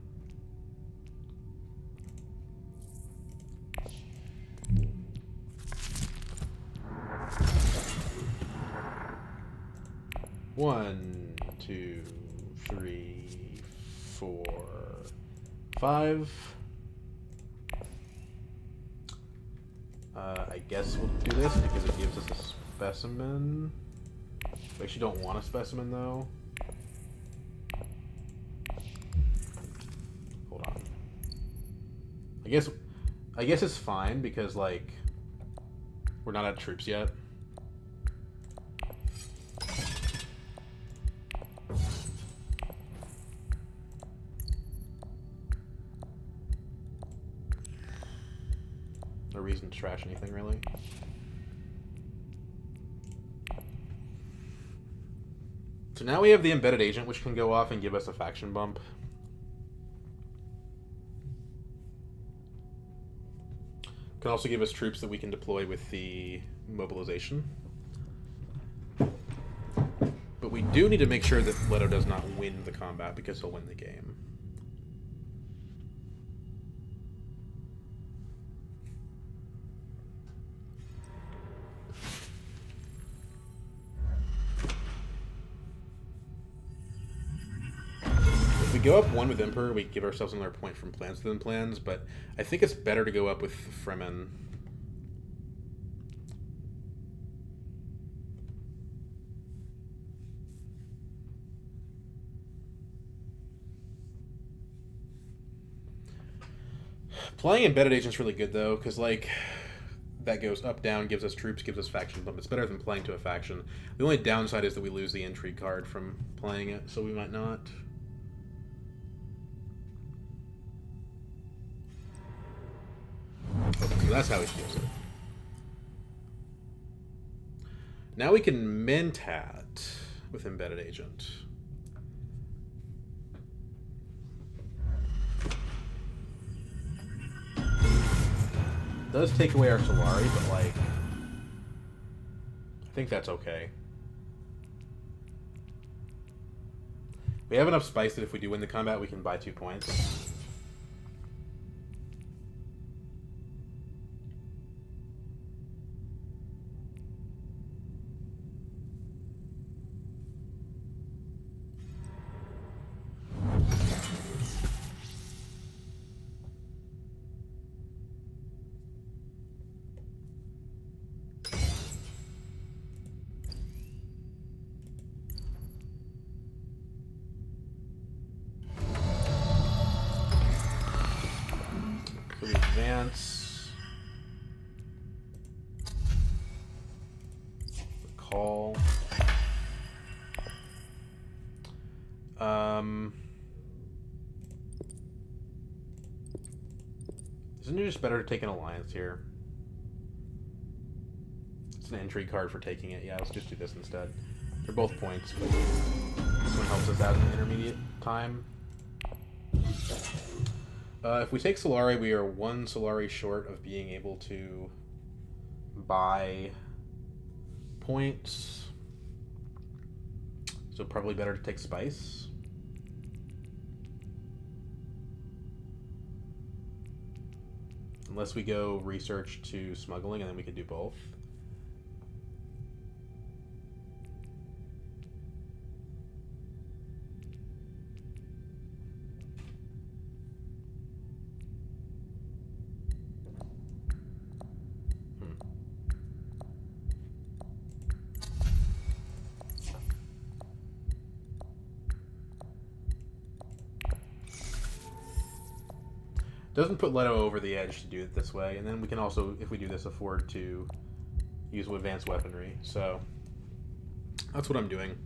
1, 2, 3, 4, 5. I guess we'll do this because it gives us a specimen. We actually don't want a specimen though. Hold on. I guess it's fine because like we're not at troops yet. No reason to trash anything really. So now we have the embedded agent, which can go off and give us a faction bump. Can also give us troops that we can deploy with the mobilization. But we do need to make sure that Leto does not win the combat because he'll win the game. If we go up 1 with Emperor, we give ourselves another point from plans within plans, but I think it's better to go up with Fremen. Playing embedded agent's really good though, because like that goes up, down, gives us troops, gives us faction bump. It's better than playing to a faction. The only downside is that we lose the intrigue card from playing it, so we might not. Okay, so that's how he steals it. Now we can Mentat with embedded agent. Does take away our Solari, but like I think that's okay. We have enough spice that if we do win the combat, we can buy 2 points. So we advance. Call. Isn't it just better to take an alliance here? It's an intrigue card for taking it. Yeah, let's just do this instead. They're both points, but this one helps us out in the intermediate time. If we take Solari, we are 1 Solari short of being able to buy points. So probably better to take Spice. Unless we go research to smuggling, and then we could do both. Doesn't put Leto over the edge to do it this way, and then we can also, if we do this, afford to use advanced weaponry. So that's what I'm doing.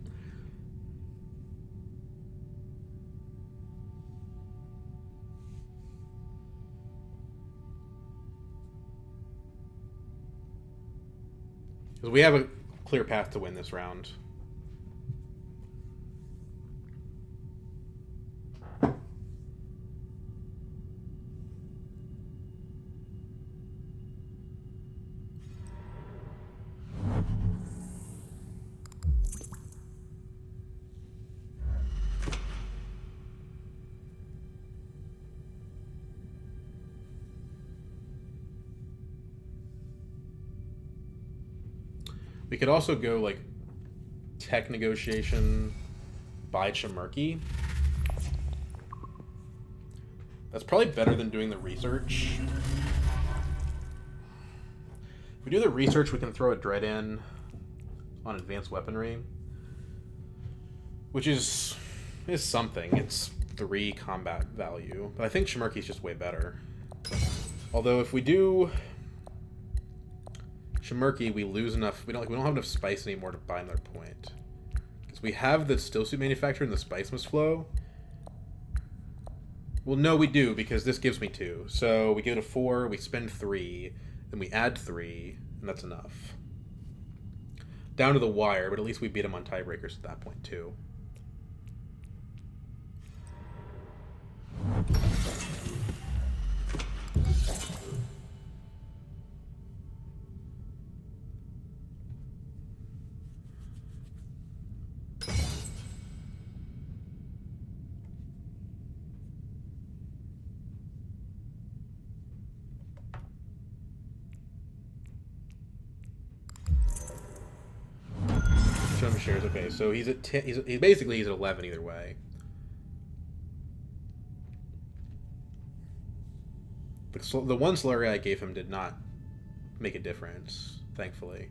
Because we have a clear path to win this round. We could also go like tech negotiation by Chimerky. That's probably better than doing the research. If we do the research, we can throw a Dread in on advanced weaponry, which is something. It's 3 combat value, but I think Chimerky's just way better. Although if we do Chimerky, we lose enough. We don't have enough spice anymore to buy another point, because we have the still suit manufacturer and the spice must flow. Well, no, we do, because this gives me 2. So we go to 4, we spend 3, then we add 3, and that's enough. Down to the wire, but at least we beat him on tiebreakers at that point, too. Shares. Okay, so he's at 10. He's basically at 11 either way. The one slurry I gave him did not make a difference, thankfully.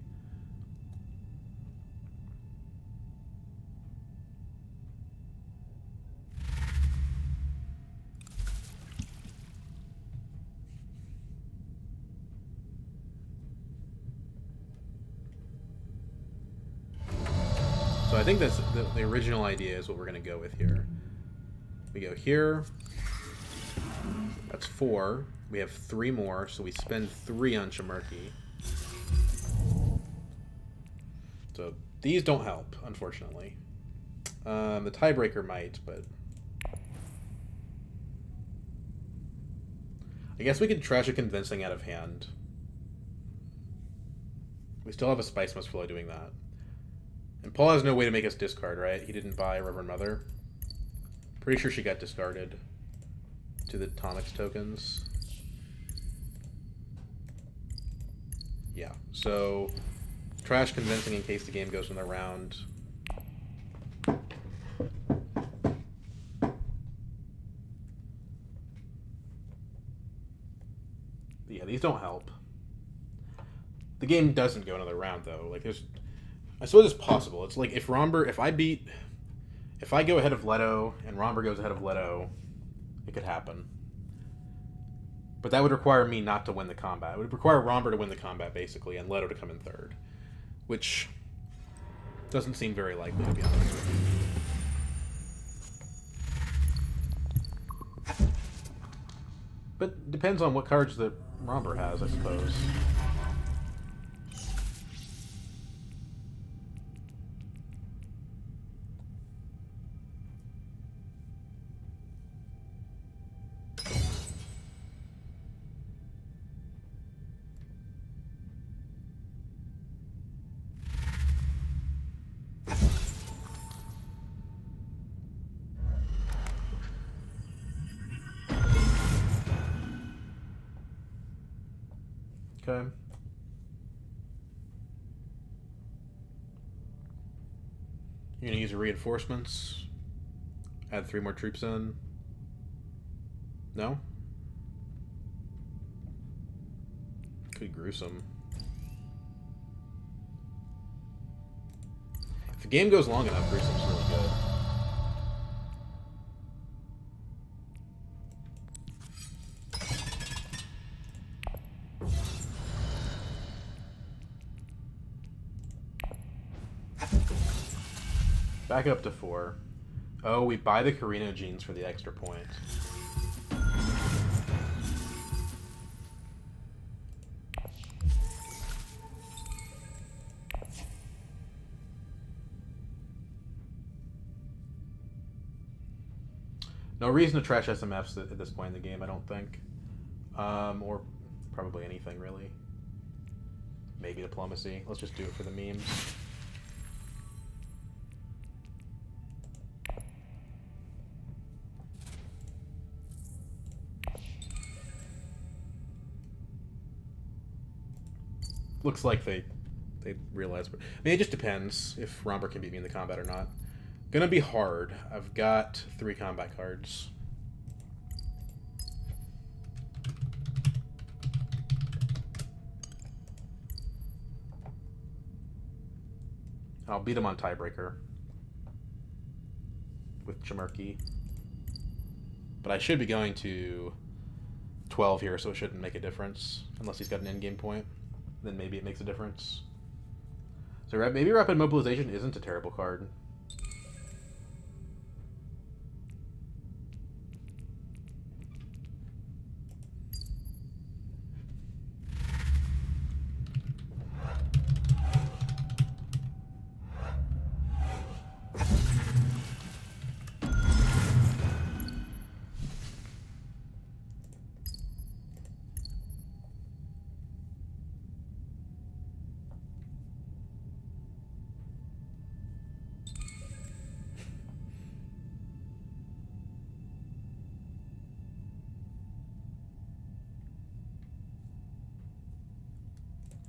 So I think that's the original idea is what we're going to go with here. We go here. That's 4. We have 3 more, so we spend 3 on Chimerky. So these don't help, unfortunately. The tiebreaker might, but... I guess we could trash a convincing out of hand. We still have a Spice Must Flow doing that. And Paul has no way to make us discard, right? He didn't buy Reverend Mother. Pretty sure she got discarded to the Atomics tokens. Yeah, so trash convincing in case the game goes another round. Yeah, these don't help. The game doesn't go another round, though. Like, I suppose it's possible. It's like if I go ahead of Leto and Romber goes ahead of Leto, it could happen. But that would require me not to win the combat. It would require Romber to win the combat, basically, and Leto to come in third. Which doesn't seem very likely, to be honest with you. But depends on what cards that Romber has, I suppose. Okay. You're gonna use your reinforcements. Add 3 more troops in. No? Could be gruesome. If the game goes long enough, gruesome's really good. Back up to 4. Oh, we buy the Carino genes for the extra point. No reason to trash SMFs at this point in the game, I don't think. Or probably anything, really. Maybe diplomacy. Let's just do it for the memes. Looks like they they realize. I mean, it just depends if Romber can beat me in the combat or not. Gonna be hard. I've got 3 combat cards. I'll beat him on Tiebreaker with Chimerky. But I should be going to 12 here, so it shouldn't make a difference. Unless he's got an endgame point. Then maybe it makes a difference. So maybe Rapid Mobilization isn't a terrible card.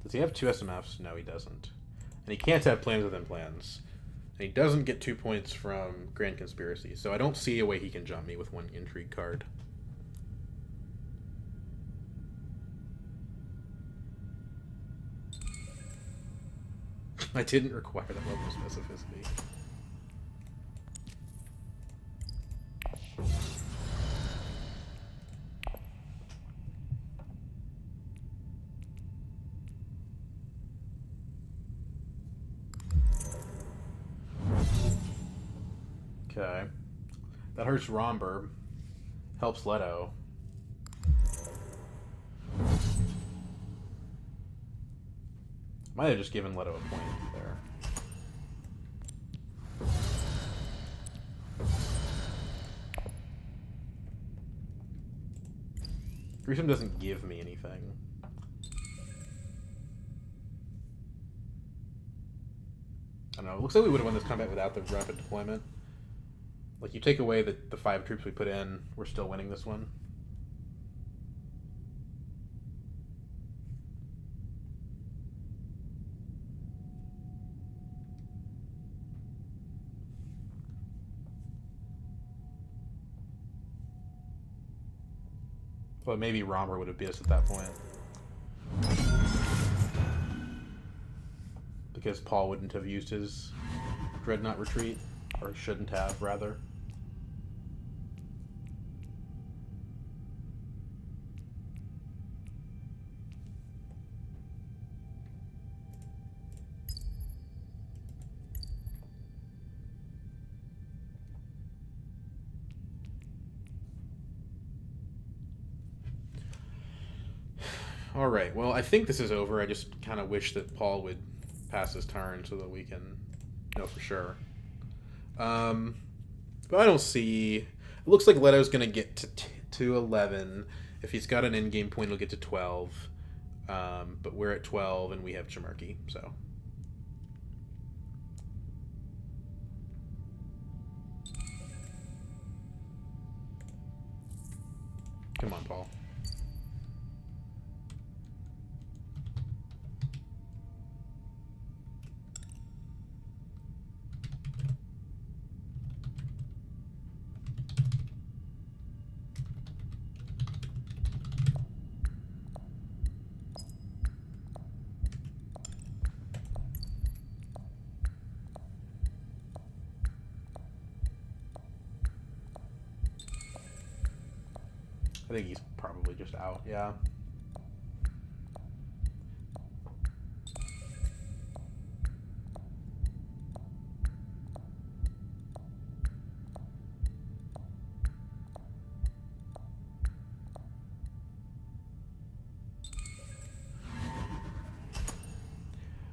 Does he have 2 SMFs? No, he doesn't. And he can't have plans within plans. And he doesn't get 2 points from Grand Conspiracy, so I don't see a way he can jump me with 1 Intrigue card. I didn't require that level of specificity. Okay. That hurts Romber. Helps Leto. Might have just given Leto a point there. Gruesome doesn't give me anything. I don't know. It looks like we would have won this combat without the rapid deployment. Like, you take away the 5 troops we put in, we're still winning this one. But maybe Romber would have beat us at that point. Because Paul wouldn't have used his Dreadnought retreat. Or shouldn't have, rather. Alright, well, I think this is over. I just kind of wish that Paul would pass his turn so that we can know for sure. But I don't see... It looks like Leto's going to get to 11. If he's got an endgame point, he'll get to 12. But we're at 12, and we have Chimerky, so... Come on, Paul. I think he's probably just out, yeah.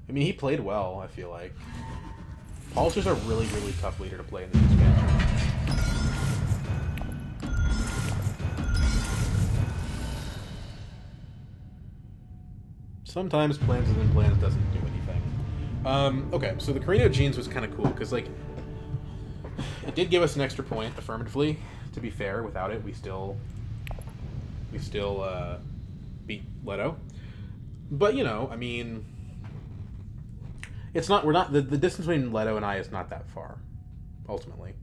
I mean, he played well, I feel like. Paul's just a really, really tough leader to play in this expansion. Sometimes plans within plans doesn't do anything. Okay, so the Carino Genes was kind of cool, because, like, it did give us an extra point, affirmatively. To be fair, without it, we still beat Leto. But, you know, I mean, It's not. We're not. The distance between Leto and I is not that far. Ultimately,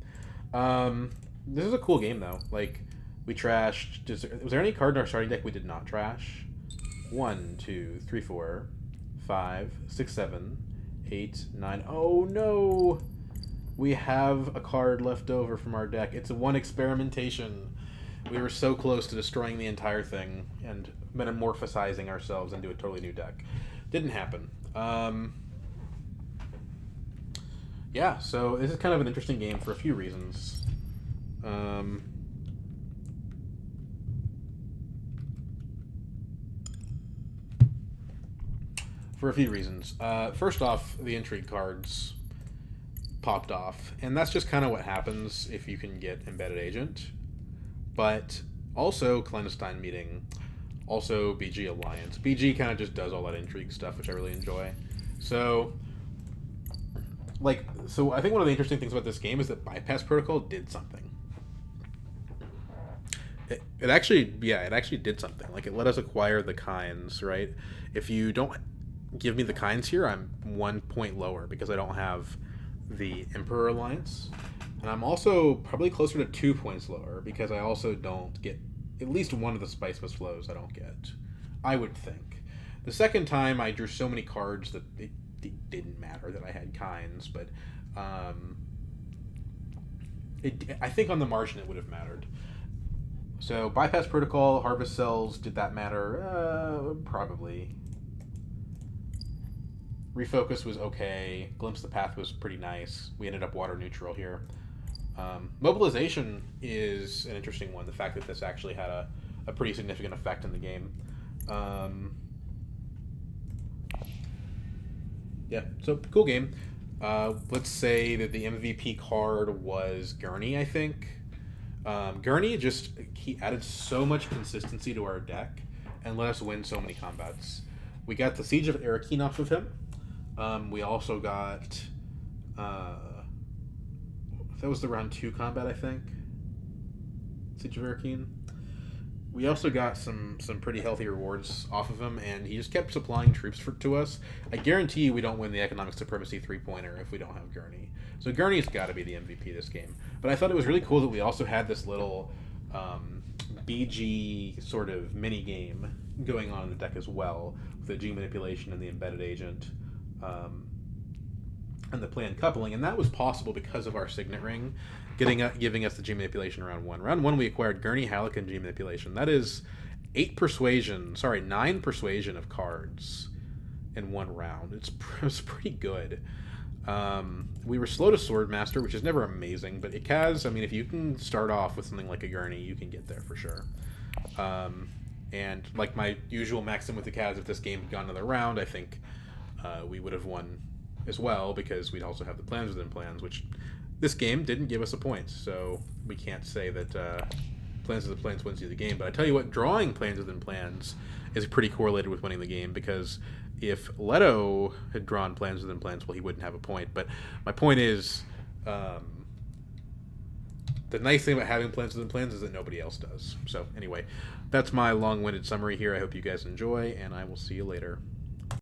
this is a cool game though. Like, we trashed. Was there any card in our starting deck we did not trash? 1, 2, 3, 4, 5, 6, 7, 8, 9. Oh no! We have a card left over from our deck. It's a 1 experimentation. We were so close to destroying the entire thing and metamorphosizing ourselves into a totally new deck. Didn't happen. Yeah, so this is kind of an interesting game for a few reasons. First off, the intrigue cards popped off, and that's just kind of what happens if you can get Embedded Agent. But also Clandestine Meeting, also BG Alliance. BG kind of just does all that intrigue stuff, which I really enjoy. So I think one of the interesting things about this game is that Bypass Protocol did something. It actually did something. Like, it let us acquire the Kinds, right? If you don't give me the Kinds here, I'm 1 point lower because I don't have the Emperor Alliance. And I'm also probably closer to 2 points lower because I also don't get at least one of the Spice Mist flows I don't get. I would think. The second time I drew so many cards that it didn't matter that I had Kinds, but I think on the margin it would have mattered. So Bypass Protocol, Harvest Cells, did that matter? Probably. Refocus was okay. Glimpse the Path was pretty nice. We ended up water neutral here. Mobilization is an interesting one. The fact that this actually had a pretty significant effect in the game. Yeah, so cool game. Let's say that the MVP card was Gurney, I think. Gurney he added so much consistency to our deck and let us win so many combats. We got the Siege of Arakeen off of him. We also got that was the round 2 combat, I think. Siege of Arakeen. We also got some pretty healthy rewards off of him, and he just kept supplying troops to us. I guarantee you we don't win the Economic Supremacy 3-pointer if we don't have Gurney. So Gurney's got to be the MVP this game. But I thought it was really cool that we also had this little BG sort of mini game going on in the deck as well, with the G manipulation and the Embedded Agent, and the planned coupling. And that was possible because of our Signet Ring giving us the G manipulation round 1. Round 1 we acquired Gurney, Halleck, and G manipulation. That is 9 persuasion of cards in one round. It's pretty good. We were slow to Swordmaster, which is never amazing, but Ecaz, I mean, if you can start off with something like a Gurney, you can get there for sure. And like my usual maxim with Ecaz, if this game had gone another round, I think we would have won as well, because we'd also have the Plans Within Plans, which this game didn't give us a point, so we can't say that Plans Within Plans wins you the game. But I tell you what, drawing Plans Within Plans is pretty correlated with winning the game, because if Leto had drawn Plans Within Plans, well, he wouldn't have a point. But my point is, the nice thing about having Plans Within Plans is that nobody else does. So anyway, that's my long-winded summary here. I hope you guys enjoy, and I will see you later.